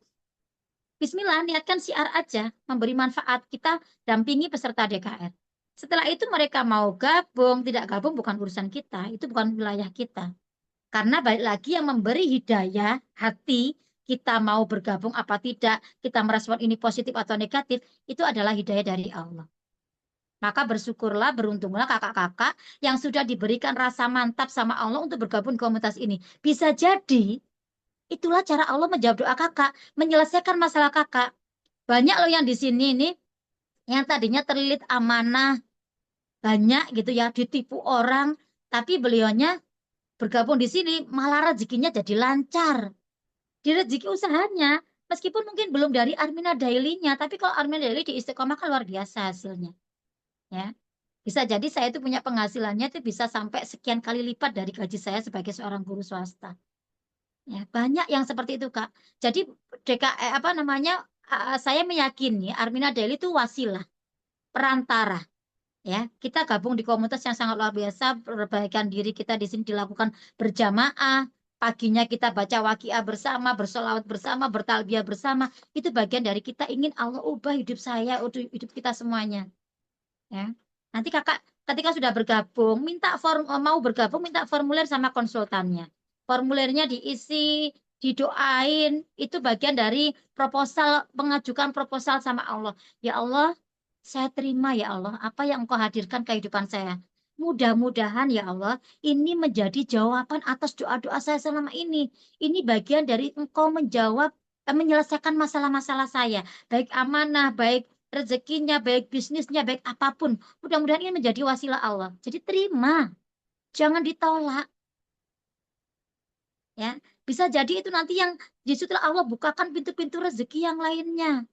Bismillah, niatkan siar aja, memberi manfaat. Kita dampingi peserta DKR. Setelah itu mereka mau gabung, tidak gabung bukan urusan kita, itu bukan wilayah kita. Karena balik lagi yang memberi hidayah hati, kita mau bergabung apa tidak, kita merespon ini positif atau negatif, itu adalah hidayah dari Allah. Maka bersyukurlah, beruntunglah kakak-kakak yang sudah diberikan rasa mantap sama Allah untuk bergabung di komunitas ini. Bisa jadi itulah cara Allah menjawab doa kakak, menyelesaikan masalah kakak. Banyak loh yang di sini nih, yang tadinya terlilit amanah, banyak gitu ya, ditipu orang, tapi beliaunya bergabung di sini, malah rezekinya jadi lancar. Di rezeki usahanya, meskipun mungkin belum dari Armina Daily-nya, tapi kalau Armina Daily di Istiqomah kan luar biasa hasilnya. Ya. Bisa jadi saya itu punya penghasilannya itu bisa sampai sekian kali lipat dari gaji saya sebagai seorang guru swasta. Ya, banyak yang seperti itu, Kak. Jadi apa namanya? Saya meyakini Armina Daily itu wasilah, perantara. Ya, kita gabung di komunitas yang sangat luar biasa. Perbaikan diri kita di sini dilakukan berjamaah. Paginya kita baca waqiah bersama, bersolawat bersama, bertalbiyah bersama. Itu bagian dari kita ingin Allah ubah hidup saya, hidup kita semuanya. Ya, nanti kakak ketika sudah bergabung, mau bergabung minta formulir sama konsultannya. Formulirnya diisi, didoain. Itu bagian dari proposal, mengajukan proposal sama Allah. Ya Allah, saya terima ya Allah apa yang Engkau hadirkan kehidupan saya. Mudah-mudahan ya Allah ini menjadi jawaban atas doa-doa saya selama ini. Ini bagian dari Engkau menjawab, menyelesaikan masalah-masalah saya. Baik amanah, baik rezekinya, baik bisnisnya, baik apapun. Mudah-mudahan ini menjadi wasilah Allah. Jadi terima, jangan ditolak. Ya, bisa jadi itu nanti yang justru Allah bukakan pintu-pintu rezeki yang lainnya.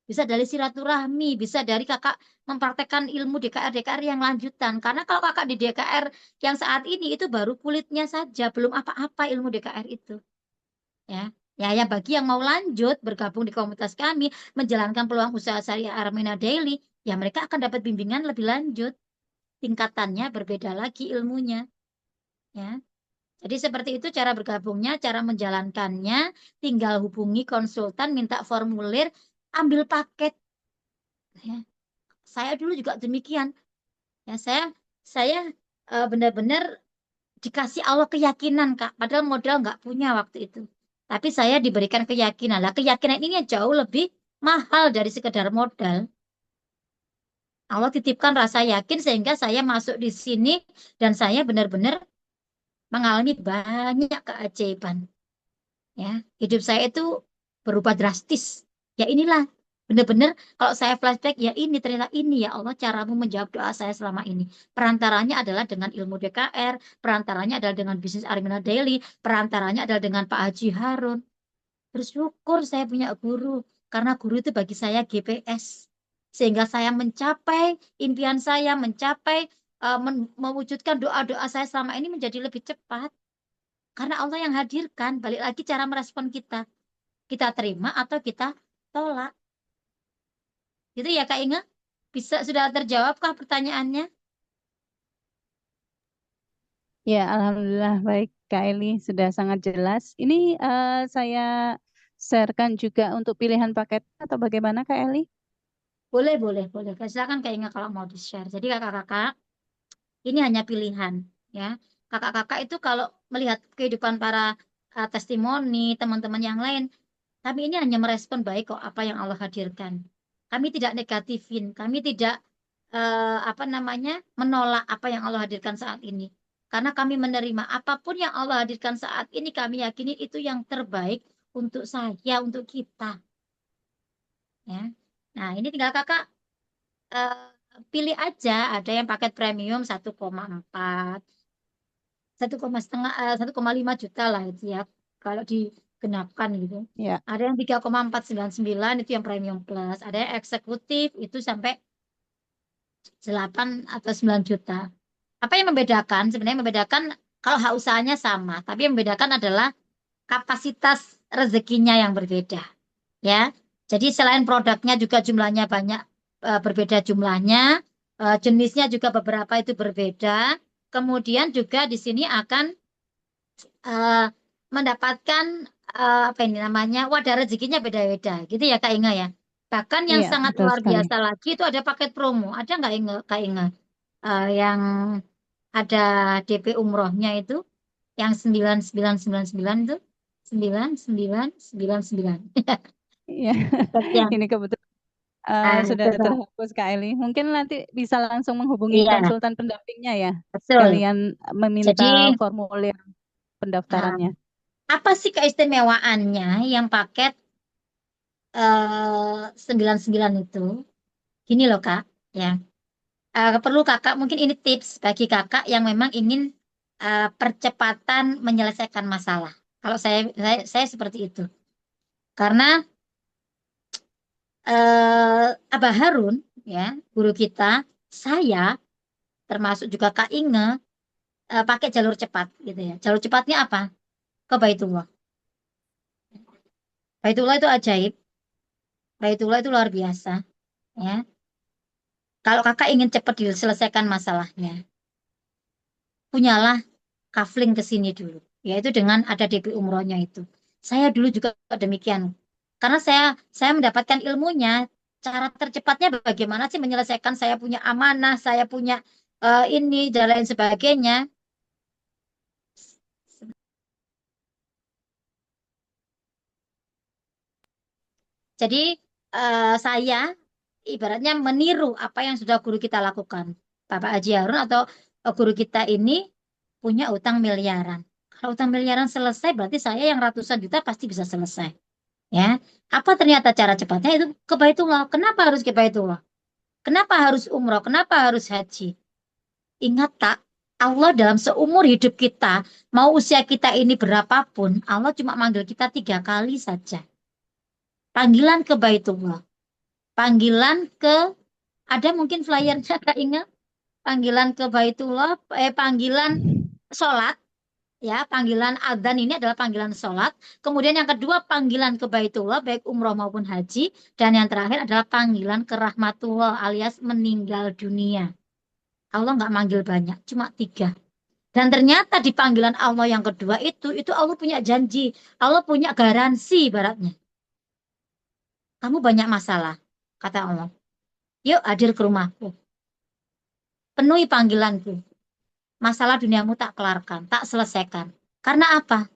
Bisa dari silaturahmi, bisa dari kakak mempraktekkan ilmu DKR-DKR yang lanjutan. Karena kalau kakak di DKR yang saat ini itu baru kulitnya saja, belum apa-apa ilmu DKR itu. Ya, ya, ya bagi yang mau lanjut bergabung di komunitas kami, menjalankan peluang usaha syariah Armina Daily, ya mereka akan dapat bimbingan lebih lanjut. Tingkatannya berbeda lagi ilmunya. Ya. Jadi seperti itu cara bergabungnya, cara menjalankannya, tinggal hubungi konsultan, minta formulir, ambil paket. Ya. Saya dulu juga demikian. Ya, saya benar-benar dikasih Allah keyakinan, Kak. Padahal modal nggak punya waktu itu. Tapi saya diberikan keyakinan. Lah, keyakinan ini jauh lebih mahal dari sekedar modal. Allah titipkan rasa yakin sehingga saya masuk di sini dan saya benar-benar mengalami banyak keajaiban. Ya, hidup saya itu berubah drastis. Ya inilah benar-benar kalau saya flashback ya ini ternyata ini ya Allah caramu menjawab doa saya selama ini. Perantaranya adalah dengan ilmu DKR, perantaranya adalah dengan bisnis Armina Daily, perantaranya adalah dengan Pak Haji Harun. Bersyukur saya punya guru karena guru itu bagi saya GPS. Sehingga saya mencapai impian saya, mencapai mewujudkan doa-doa saya selama ini menjadi lebih cepat. Karena Allah yang hadirkan, balik lagi cara merespon kita. Kita terima atau kita tolak. Gitu ya Kak Inga? Bisa sudah terjawabkah pertanyaannya? Ya, Alhamdulillah baik Kak Eli sudah sangat jelas. Ini saya sharekan juga untuk pilihan paket atau bagaimana Kak Eli? Boleh, boleh, boleh. Silakan Kak Inga kalau mau di-share. Jadi kakak-kakak, ini hanya pilihan. Ya, kakak-kakak itu kalau melihat kehidupan para testimoni, teman-teman yang lain, kami ini hanya merespon baik kok apa yang Allah hadirkan. Kami tidak negatifin, kami tidak apa namanya menolak apa yang Allah hadirkan saat ini. Karena kami menerima apapun yang Allah hadirkan saat ini, kami yakini itu yang terbaik untuk saya, untuk kita. Ya. Nah, ini tinggal kakak eh, pilih aja. Ada yang paket premium 1,4, 1,5 juta lah itu ya. Kalau digenapkan gitu. Ya, Ada yang 3,499 itu yang premium plus. Ada yang eksekutif itu sampai 8 atau 9 juta. Apa yang membedakan? Sebenarnya yang membedakan kalau hak usahanya sama, tapi yang membedakan adalah kapasitas rezekinya yang berbeda. Ya. Jadi selain produknya juga jumlahnya banyak, berbeda jumlahnya, jenisnya juga beberapa itu berbeda. Kemudian juga di sini akan eh, mendapatkan apa ini namanya wadah rezekinya beda-beda, gitu ya Kak Inga ya. Bahkan yang iya sangat betul luar sekali. biasa lagi itu ada paket promo. Ada nggak Inga, Kak Inga? Yang ada DP umrohnya itu yang 9999 itu 9999. Iya, Yang ini kebetulan sudah itu Kak. terhapus Kak Eli. Mungkin nanti bisa langsung menghubungi Iya, konsultan pendampingnya ya, betul. sekalian meminta Jadi, formulir ah, pendaftarannya. apa sih keistimewaannya yang paket 99 itu? Gini loh Kak, ya. Perlu Kakak, mungkin ini tips bagi Kakak yang memang ingin percepatan menyelesaikan masalah. Kalau saya seperti itu. Karena Abah Harun, ya, guru kita, saya termasuk juga Kak Inge, pakai jalur cepat gitu ya. Jalur cepatnya apa? Ke Baitullah. Baitullah itu ajaib. Baitullah itu luar biasa. Ya, kalau kakak ingin cepat diselesaikan masalahnya, punyalah kafling ke sini dulu, yaitu dengan ada DP umrohnya itu. Saya dulu juga demikian, karena saya mendapatkan ilmunya. Cara tercepatnya bagaimana sih menyelesaikan, saya punya amanah, saya punya ini dan lain sebagainya. Jadi saya ibaratnya meniru apa yang sudah guru kita lakukan. Bapak Haji Harun atau guru kita ini punya utang miliaran. Kalau utang miliaran selesai, berarti saya yang ratusan juta pasti bisa selesai. Ya, apa ternyata cara cepatnya itu ke Baitullah. Kenapa harus ke Baitullah? Kenapa harus umroh? Kenapa harus haji? Ingat tak, Allah dalam seumur hidup kita, mau usia kita ini berapapun, Allah cuma manggil kita 3 kali saja. Panggilan ke Baitullah. Panggilan ke, ada mungkin flyernya Kak Ingat? Panggilan ke Baitullah, panggilan sholat. Ya, panggilan adzan ini adalah panggilan sholat. Kemudian yang kedua, panggilan ke Baitullah, baik umroh maupun haji. Dan yang terakhir adalah panggilan ke rahmatullah alias meninggal dunia. Allah nggak manggil banyak, cuma 3. Dan ternyata di panggilan Allah yang kedua itu Allah punya janji. Allah punya garansi ibaratnya. Kamu banyak masalah, kata Allah. Yuk hadir ke rumahku. Penuhi panggilanku. Masalah duniamu tak kelarkan, tak selesaikan. Karena apa?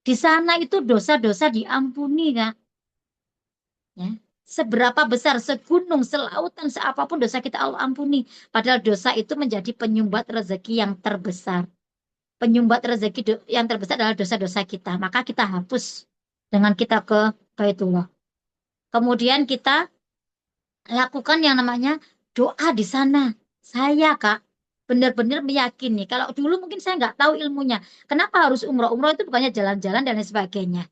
Di sana itu dosa-dosa diampuni, Kak. Ya. Seberapa besar, segunung, selautan, seapapun dosa kita Allah ampuni. Padahal dosa itu menjadi penyumbat rezeki yang terbesar. Penyumbat rezeki yang terbesar adalah dosa-dosa kita. Maka kita hapus dengan kita ke Baitullah. Kemudian kita lakukan yang namanya doa di sana. Saya, Kak, benar-benar meyakini. Kalau dulu mungkin saya nggak tahu ilmunya. Kenapa harus umroh? Umroh itu bukannya jalan-jalan dan lain sebagainya.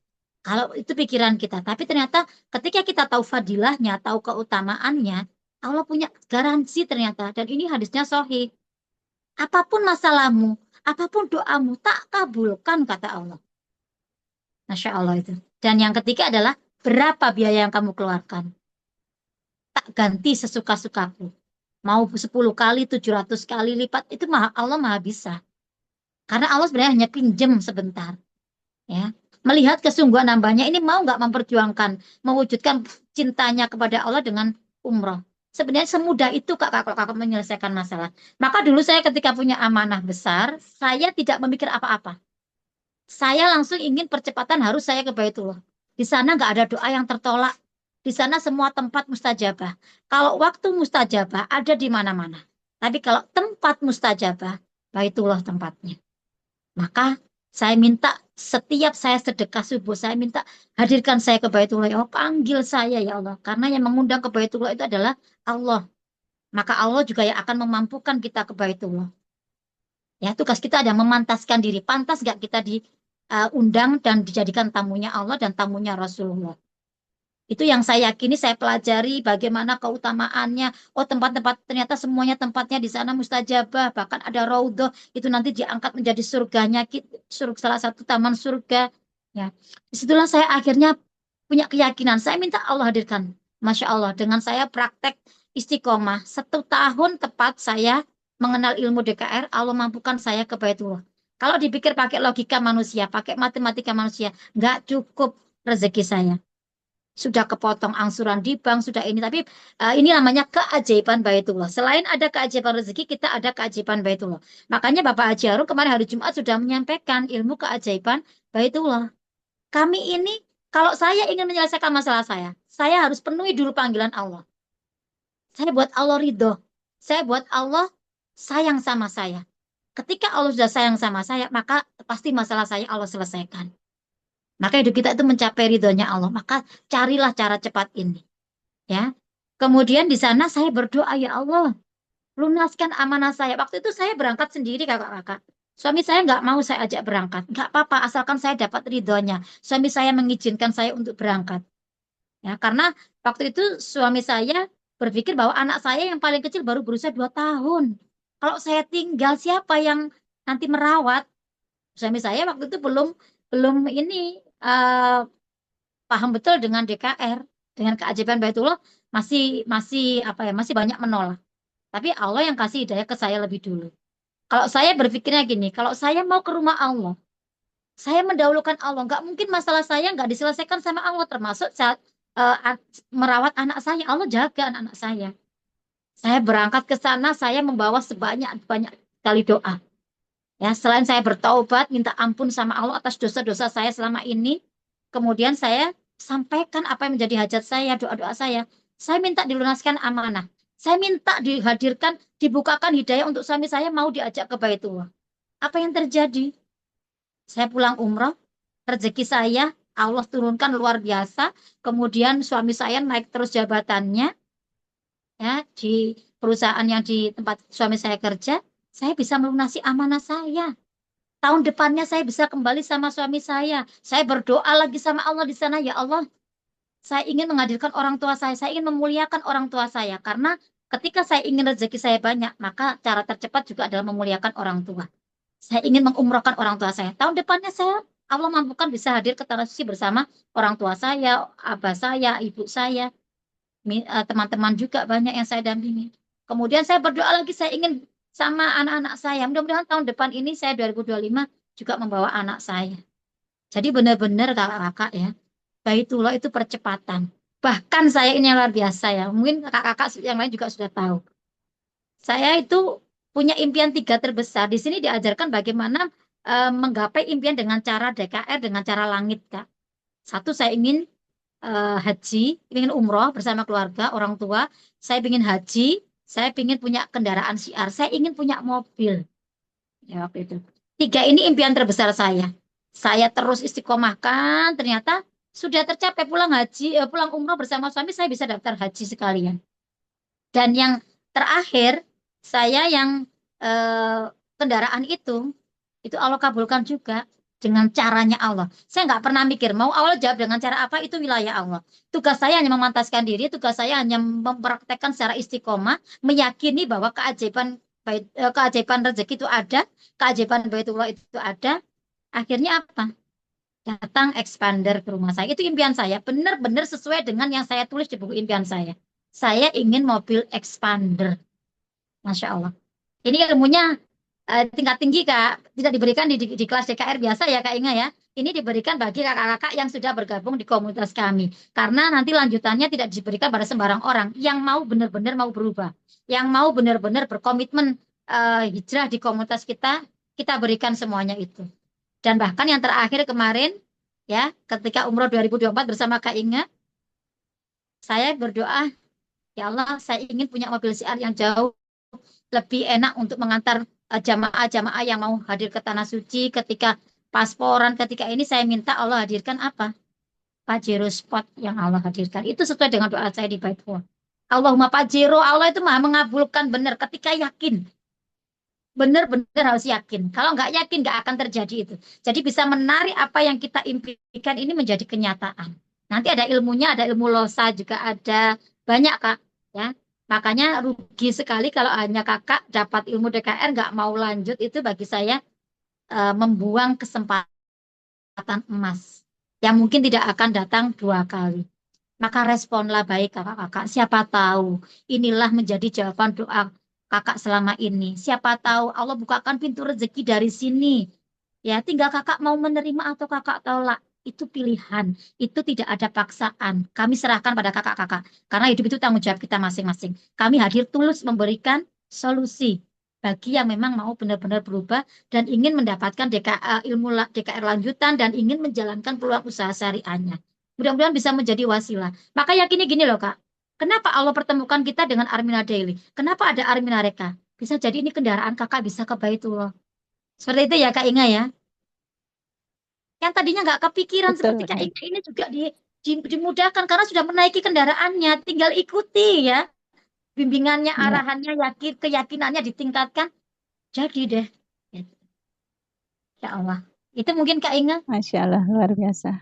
Kalau itu pikiran kita. Tapi ternyata ketika kita tahu fadilahnya, tahu keutamaannya, Allah punya garansi ternyata. Dan ini hadisnya sahih. Apapun masalahmu, apapun doamu, tak kabulkan, kata Allah. Masya Allah itu. Dan yang ketiga adalah berapa biaya yang kamu keluarkan. Tak ganti sesuka-sukaku. Mau 10 kali, 700 kali lipat, itu Allah maha bisa. Karena Allah sebenarnya hanya pinjem sebentar. Ya, melihat kesungguhan hambanya ini mau nggak memperjuangkan, mewujudkan cintanya kepada Allah dengan umroh. Sebenarnya semudah itu Kak, kalau kakak menyelesaikan masalah. Maka dulu saya ketika punya amanah besar, saya tidak memikir apa-apa. Saya langsung ingin percepatan harus saya ke Baitullah. Di sana nggak ada doa yang tertolak. Di sana semua tempat mustajabah. Kalau waktu mustajabah ada di mana-mana. Tapi kalau tempat mustajabah, Baitullah tempatnya. Maka saya minta setiap saya sedekah subuh, saya minta hadirkan saya ke Baitullah. Ya Allah, panggil saya ya Allah. Karena yang mengundang ke Baitullah itu adalah Allah. Maka Allah juga yang akan memampukan kita ke Baitullah. Ya, tugas kita ada memantaskan diri. Pantas gak kita diundang dan dijadikan tamunya Allah dan tamunya Rasulullah. Itu yang saya yakini, saya pelajari bagaimana keutamaannya. Oh, tempat-tempat ternyata semuanya tempatnya di sana mustajabah. Bahkan ada raudhah, itu nanti diangkat menjadi surganya, salah satu taman surga. Ya, disitulah saya akhirnya punya keyakinan. Saya minta Allah hadirkan. Masya Allah, dengan saya praktek istiqomah. 1 tahun tepat saya mengenal ilmu DKR, Allah mampukan saya ke Baitullah. Kalau dipikir pakai logika manusia, pakai matematika manusia, nggak cukup rezeki saya. Sudah kepotong angsuran di bank, sudah ini. Tapi ini namanya keajaiban Baitullah. Selain ada keajaiban rezeki, kita ada keajaiban Baitullah. Makanya Bapak Haji Harun kemarin hari Jumat sudah menyampaikan ilmu keajaiban Baitullah. Kami ini, kalau saya ingin menyelesaikan masalah saya harus penuhi dulu panggilan Allah. Saya buat Allah ridho. Saya buat Allah sayang sama saya. Ketika Allah sudah sayang sama saya, maka pasti masalah saya Allah selesaikan. Maka hidup kita itu mencapai ridhonya Allah. Maka carilah cara cepat ini. Ya. Kemudian di sana saya berdoa, ya Allah, lunaskan amanah saya. Waktu itu saya berangkat sendiri kakak-kakak. Suami saya nggak mau saya ajak berangkat. Nggak apa-apa, asalkan saya dapat ridhonya. Suami saya mengizinkan saya untuk berangkat. Ya, karena waktu itu suami saya berpikir bahwa anak saya yang paling kecil baru berusia 2 tahun. Kalau saya tinggal, siapa yang nanti merawat? Suami saya waktu itu belum belum ini eh, paham betul dengan DKR, dengan keajaiban Baitullah, masih masih apa ya, masih banyak menolak. Tapi Allah yang kasih hidayah ke saya lebih dulu. Kalau saya berpikirnya gini, kalau saya mau ke rumah Allah, saya mendahulukan Allah. Nggak mungkin masalah saya nggak diselesaikan sama Allah, termasuk saat merawat anak saya. Allah jaga anak-anak saya. Saya berangkat ke sana, saya membawa sebanyak-banyak kali doa. Ya, selain saya bertaubat, minta ampun sama Allah atas dosa-dosa saya selama ini, kemudian saya sampaikan apa yang menjadi hajat saya, doa-doa saya. Saya minta dilunaskan amanah. Saya minta dihadirkan, dibukakan hidayah untuk suami saya mau diajak ke Baitullah. Apa yang terjadi? Saya pulang umroh, rezeki saya Allah turunkan luar biasa. Kemudian suami saya naik terus jabatannya, ya di perusahaan yang di tempat suami saya kerja. Saya bisa melunasi amanah saya. Tahun depannya saya bisa kembali sama suami saya. Saya berdoa lagi sama Allah di sana, ya Allah, saya ingin menghadirkan orang tua saya. Saya ingin memuliakan orang tua saya. Karena ketika saya ingin rezeki saya banyak, maka cara tercepat juga adalah memuliakan orang tua. Saya ingin mengumrohkan orang tua saya. Tahun depannya saya, Allah mampukan bisa hadir ke Tanah Suci bersama orang tua saya, abah saya, ibu saya, teman-teman juga banyak yang saya dampingi. Kemudian saya berdoa lagi, saya ingin sama anak-anak saya. Mudah-mudahan tahun depan ini saya 2025 juga membawa anak saya. Jadi benar-benar kakak-kakak ya, Baitullah itu percepatan. Bahkan saya ini yang luar biasa ya. Mungkin kakak-kakak yang lain juga sudah tahu. Saya itu punya impian tiga terbesar. Di sini diajarkan bagaimana menggapai impian dengan cara DKR, dengan cara langit, Kak. Satu, saya ingin haji, ingin umroh bersama keluarga, orang tua. Saya ingin haji, saya ingin punya kendaraan syiar, saya ingin punya mobil. Ya, waktu itu. Tiga ini impian terbesar saya. Saya terus istiqomahkan, ternyata sudah tercapai pulang haji, pulang umroh bersama suami, saya bisa daftar haji sekalian. Dan yang terakhir, saya yang kendaraan itu Allah kabulkan juga dengan caranya Allah. Saya nggak pernah mikir, mau Allah jawab dengan cara apa, itu wilayah Allah. Tugas saya hanya memantaskan diri, tugas saya hanya mempraktekkan secara istiqomah, meyakini bahwa keajaiban rezeki itu ada, keajaiban Baitullah itu ada. Akhirnya apa? Datang expander ke rumah saya. Itu impian saya, benar-benar sesuai dengan yang saya tulis di buku impian saya. Saya ingin mobil expander. Masya Allah. Ini ilmunya tingkat tinggi, Kak. Tidak diberikan di kelas DKR biasa ya, Kak Inga ya. Ini diberikan bagi kakak-kakak yang sudah bergabung di komunitas kami. Karena nanti lanjutannya tidak diberikan pada sembarang orang yang mau benar-benar mau berubah. Yang mau benar-benar berkomitmen hijrah di komunitas kita, kita berikan semuanya itu. Dan bahkan yang terakhir kemarin, ya, ketika umroh 2024 bersama Kak Inga, saya berdoa, ya Allah, saya ingin punya mobil siar yang jauh lebih enak untuk mengantar jamaah-jamaah yang mau hadir ke Tanah Suci ketika pasporan, ketika ini saya minta Allah hadirkan apa? Pajero spot yang Allah hadirkan. Itu sesuai dengan doa saya di Baitullah. Allahumma Pajero, Allah itu maha mengabulkan benar ketika yakin. Benar-benar harus yakin. Kalau nggak yakin, nggak akan terjadi itu. Jadi bisa menarik apa yang kita impikan ini menjadi kenyataan. Nanti ada ilmunya, ada ilmu losa juga ada. Banyak, Kak. Ya. Makanya rugi sekali kalau hanya kakak dapat ilmu DKR nggak mau lanjut, itu bagi saya membuang kesempatan emas yang mungkin tidak akan datang dua kali. Maka responlah baik kakak-kakak. Siapa tahu inilah menjadi jawaban doa kakak selama ini. Siapa tahu Allah bukakan pintu rezeki dari sini. Ya, tinggal kakak mau menerima atau kakak tolak. Itu pilihan. Itu tidak ada paksaan. Kami serahkan pada kakak-kakak. Karena hidup itu tanggung jawab kita masing-masing. Kami hadir tulus memberikan solusi bagi yang memang mau benar-benar berubah dan ingin mendapatkan ilmu DKR lanjutan dan ingin menjalankan peluang usaha syariahnya. Mudah-mudahan bisa menjadi wasilah. Maka yakini gini loh, Kak. Kenapa Allah pertemukan kita dengan Armina Daily? Kenapa ada Armina Reka? Bisa jadi ini kendaraan kakak bisa ke Baitullah. Seperti itu ya, Kak Inga ya. Yang tadinya nggak kepikiran Betul, seperti Kak Kak. Inga ini juga dimudahkan karena sudah menaiki kendaraannya. Tinggal ikuti ya. Bimbingannya, Ya, arahannya, keyakinannya ditingkatkan. Jadi deh. Gitu. Ya Allah. Itu mungkin Kak Inga. Masya Allah, luar biasa.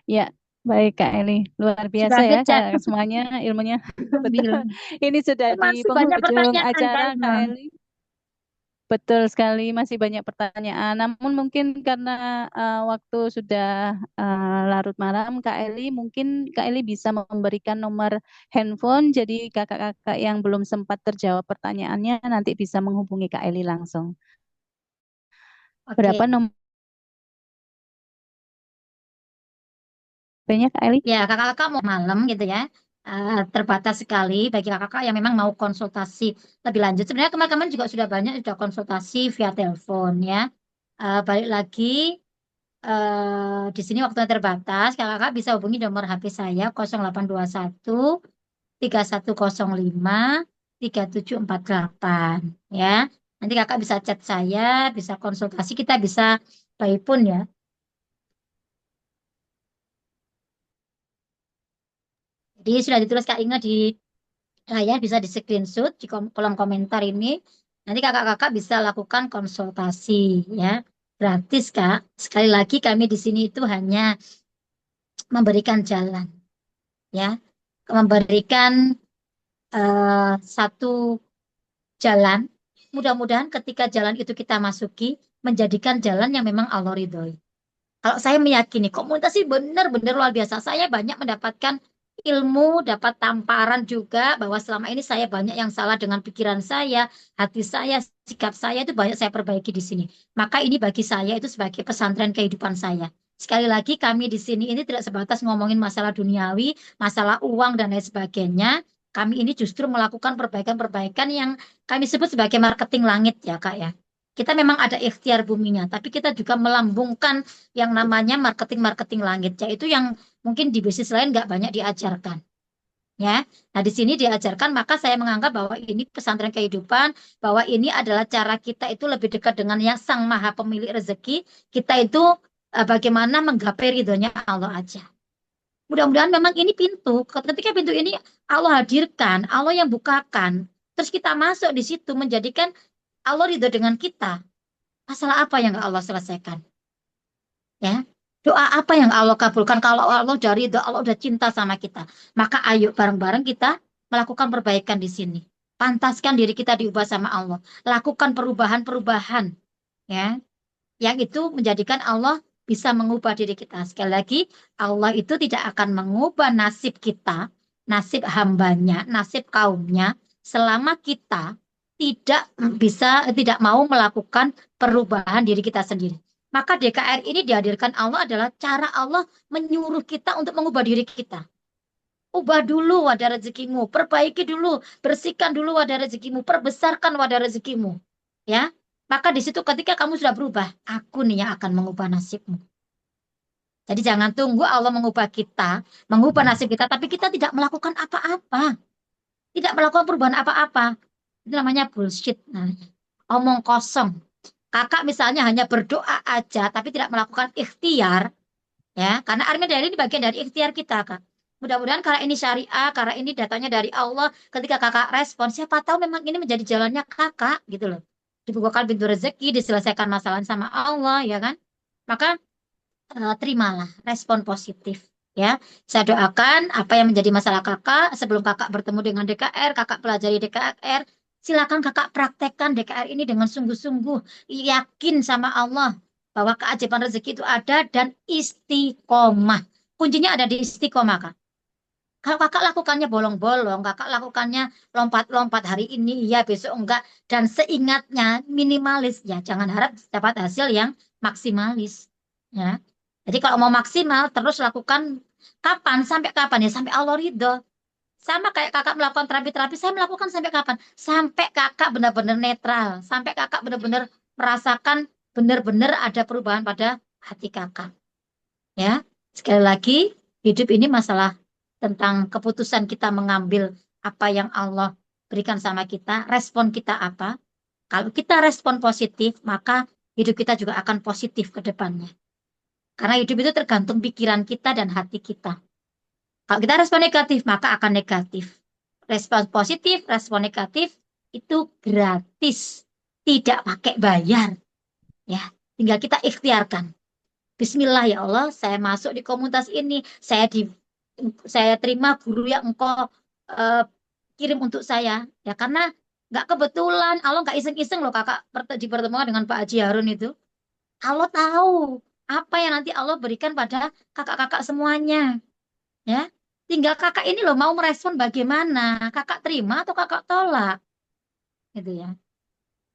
Ya, baik Kak Eli, luar biasa Sudah ya kejat. semuanya ilmunya. Betul. Alhamdulillah. Ini sudah di Masih banyak penghujung pertanyaan, Kak acara Kak Inga. Eli. Betul sekali, masih banyak pertanyaan. Namun mungkin karena waktu sudah larut malam, Kak Eli, mungkin Kak Eli bisa memberikan nomor handphone, jadi kakak-kakak yang belum sempat terjawab pertanyaannya nanti bisa menghubungi Kak Eli langsung. Oke. Berapa nomornya Kak Eli? Ya, kakak-kakak mau malam gitu ya. Terbatas sekali bagi kakak-kakak yang memang mau konsultasi lebih lanjut. Sebenarnya kemarin-kemarin juga sudah banyak sudah konsultasi via telepon ya. Balik lagi di sini waktunya terbatas. Kakak-kakak bisa hubungi nomor HP saya 0821 3105 3748 ya. Nanti kakak bisa chat saya, bisa konsultasi, kita bisa by phone ya. Jadi sudah ditulis Kak Inga di layar, bisa di screenshot di kolom komentar ini. Nanti kakak-kakak bisa lakukan konsultasi ya. Gratis Kak. Sekali lagi kami di sini itu hanya memberikan jalan ya. Memberikan satu jalan. Mudah-mudahan ketika jalan itu kita masuki menjadikan jalan yang memang Allah ridhoi. Kalau saya meyakini komunitas ini benar-benar luar biasa. Saya banyak mendapatkan ilmu, dapat tamparan juga bahwa selama ini saya banyak yang salah dengan pikiran saya, hati saya, sikap saya itu banyak saya perbaiki di sini. Maka ini bagi saya itu sebagai pesantren kehidupan saya. Sekali lagi kami di sini ini tidak sebatas ngomongin masalah duniawi, masalah uang dan lain sebagainya. Kami ini justru melakukan perbaikan-perbaikan yang kami sebut sebagai marketing langit ya Kak ya. Kita memang ada ikhtiar buminya, tapi kita juga melambungkan yang namanya marketing-marketing langit, yaitu yang mungkin di bisnis lain nggak banyak diajarkan. Ya, nah di sini diajarkan, maka saya menganggap bahwa ini pesantren kehidupan, bahwa ini adalah cara kita itu lebih dekat dengan yang Sang Maha Pemilik rezeki. Kita itu bagaimana menggapai ridhonya Allah aja. Mudah-mudahan memang ini pintu. Ketika pintu ini Allah hadirkan, Allah yang bukakan, terus kita masuk di situ menjadikan Allah ridho dengan kita. Masalah apa yang nggak Allah selesaikan? Ya, doa apa yang Allah kabulkan kalau Allah dari doa Allah udah cinta sama kita. Maka ayo bareng-bareng kita melakukan perbaikan di sini. Pantaskan diri kita diubah sama Allah. Lakukan perubahan-perubahan ya, yang itu menjadikan Allah bisa mengubah diri kita. Sekali lagi, Allah itu tidak akan mengubah nasib kita, nasib hambanya, nasib kaumnya, selama kita tidak mau melakukan perubahan diri kita sendiri. Maka DKR ini dihadirkan Allah adalah cara Allah menyuruh kita untuk mengubah diri kita. Ubah dulu wadah rezekimu, perbaiki dulu, bersihkan dulu wadah rezekimu, perbesarkan wadah rezekimu. Ya, maka di situ ketika kamu sudah berubah, aku nih yang akan mengubah nasibmu. Jadi jangan tunggu Allah mengubah kita, mengubah nasib kita, tapi kita tidak melakukan apa-apa. Tidak melakukan perubahan apa-apa. Itu namanya bullshit. Nah, omong kosong. Kakak misalnya hanya berdoa aja, tapi tidak melakukan ikhtiar, ya, karena armada ini bagian dari ikhtiar kita, Kak. Mudah-mudahan karena ini syariah, karena ini datanya dari Allah, ketika kakak respon, siapa tahu memang ini menjadi jalannya kakak, gitu loh. Dibukakan pintu rezeki, diselesaikan masalah sama Allah, ya kan? Maka terimalah respon positif. Ya, saya doakan apa yang menjadi masalah kakak sebelum kakak bertemu dengan DKR, kakak pelajari DKR, silakan kakak praktekkan DKR ini dengan sungguh-sungguh, yakin sama Allah bahwa keajaiban rezeki itu ada dan istiqomah. Kuncinya ada di istiqomah, Kak. Kalau kakak lakukannya bolong-bolong, kakak lakukannya lompat-lompat hari ini, ya besok enggak, dan seingatnya minimalis, ya jangan harap dapat hasil yang maksimalis. Ya. Jadi kalau mau maksimal, terus lakukan kapan? Sampai kapan? Ya sampai Allah ridho. Sama kayak kakak melakukan terapi-terapi, saya melakukan sampai kapan? Sampai kakak benar-benar netral. Sampai kakak benar-benar merasakan benar-benar ada perubahan pada hati kakak. Ya, sekali lagi, hidup ini masalah tentang keputusan kita mengambil apa yang Allah berikan sama kita, respon kita apa. Kalau kita respon positif, maka hidup kita juga akan positif ke depannya. Karena hidup itu tergantung pikiran kita dan hati kita. Kalau kita respon negatif, maka akan negatif. Respon positif, respon negatif itu gratis, tidak pakai bayar. Ya, tinggal kita ikhtiarkan. Bismillah ya Allah, saya masuk di komunitas ini, saya terima guru yang engkau kirim untuk saya. Ya karena Nggak kebetulan, Allah nggak iseng-iseng loh kakak dipertemukan dengan Pak Haji Harun itu. Allah tahu apa yang nanti Allah berikan pada kakak-kakak semuanya. Ya, tinggal kakak ini loh mau merespon bagaimana. Kakak terima atau kakak tolak. Gitu ya.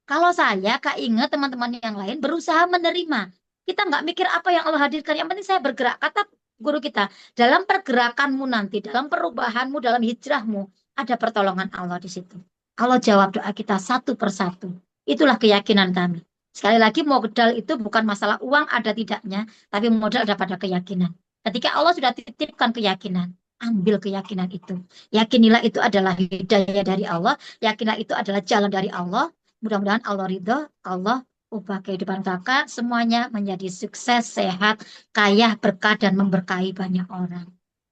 Kalau saya, Kak Inge, teman-teman yang lain berusaha menerima. Kita nggak mikir apa yang Allah hadirkan. Yang penting saya bergerak. Kata guru kita, dalam pergerakanmu nanti, dalam perubahanmu, dalam hijrahmu, ada pertolongan Allah di situ. Allah jawab doa kita satu persatu. Itulah keyakinan kami. Sekali lagi, modal itu bukan masalah uang ada tidaknya, tapi modal ada pada keyakinan. Ketika Allah sudah titipkan keyakinan, ambil keyakinan itu. Yakinilah itu adalah hidayah dari Allah, yakinilah itu adalah jalan dari Allah. Mudah-mudahan Allah ridho, Allah ubah kehidupan kakak, semuanya menjadi sukses, sehat, kaya, berkah, dan memberkahi banyak orang.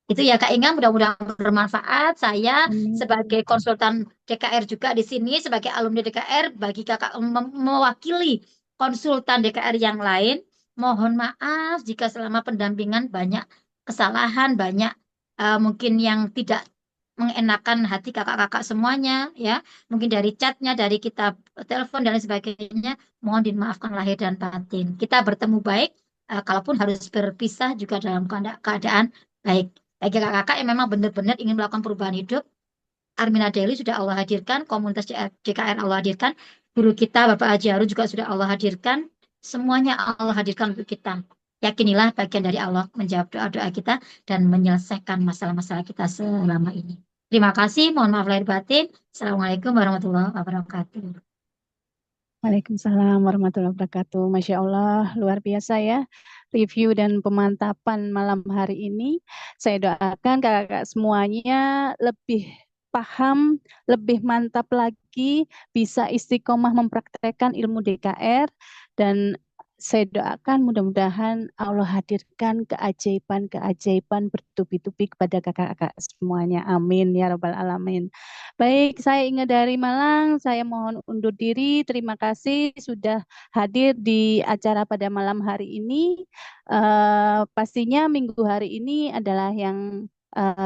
Itu ya Kak Inga, mudah-mudahan bermanfaat. Saya Amin. sebagai konsultan DKR juga di sini, sebagai alumni DKR, bagi kakak mewakili konsultan DKR yang lain, mohon maaf jika selama pendampingan banyak kesalahan, banyak mungkin yang tidak mengenakan hati kakak-kakak semuanya ya, mungkin dari chatnya, dari kita telepon dan lain sebagainya, mohon dimaafkan lahir dan batin. Kita bertemu baik, kalaupun harus berpisah juga dalam keadaan baik. Bagi kakak-kakak yang memang benar-benar ingin melakukan perubahan hidup, Armina Daily sudah Allah hadirkan, komunitas DKR Allah hadirkan, guru kita Bapak Haji Harun juga sudah Allah hadirkan, semuanya Allah hadirkan untuk kita. Yakinilah bagian dari Allah menjawab doa-doa kita dan menyelesaikan masalah-masalah kita selama ini. Terima kasih, mohon maaf lahir batin. Assalamualaikum warahmatullahi wabarakatuh. Waalaikumsalam warahmatullahi wabarakatuh. Masya Allah, luar biasa ya review dan pemantapan malam hari ini. Saya doakan kakak-kakak semuanya lebih paham, lebih mantap lagi, bisa istiqomah mempraktekkan ilmu DKR, dan saya doakan mudah-mudahan Allah hadirkan keajaiban-keajaiban bertubi-tubi kepada kakak-kakak semuanya. Amin ya Rabbal Alamin. Baik, saya Inge dari Malang. Saya mohon undur diri. Terima kasih sudah hadir di acara pada malam hari ini. Pastinya minggu hari ini adalah yang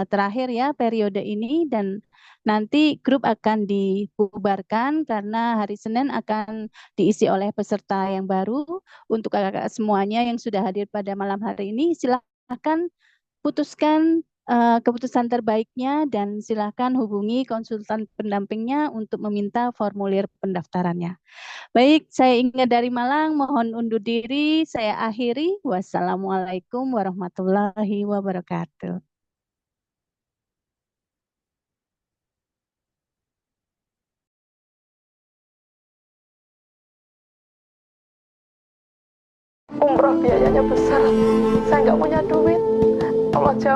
terakhir ya periode ini, dan nanti grup akan dibubarkan karena hari Senin akan diisi oleh peserta yang baru. Untuk kakak-kakak semuanya yang sudah hadir pada malam hari ini, silakan putuskan keputusan terbaiknya dan silakan hubungi konsultan pendampingnya untuk meminta formulir pendaftarannya. Baik, saya Inge dari Malang, mohon undur diri. Saya akhiri. Wassalamualaikum warahmatullahi wabarakatuh. Umroh biayanya besar, saya nggak punya duit. Allah jawab.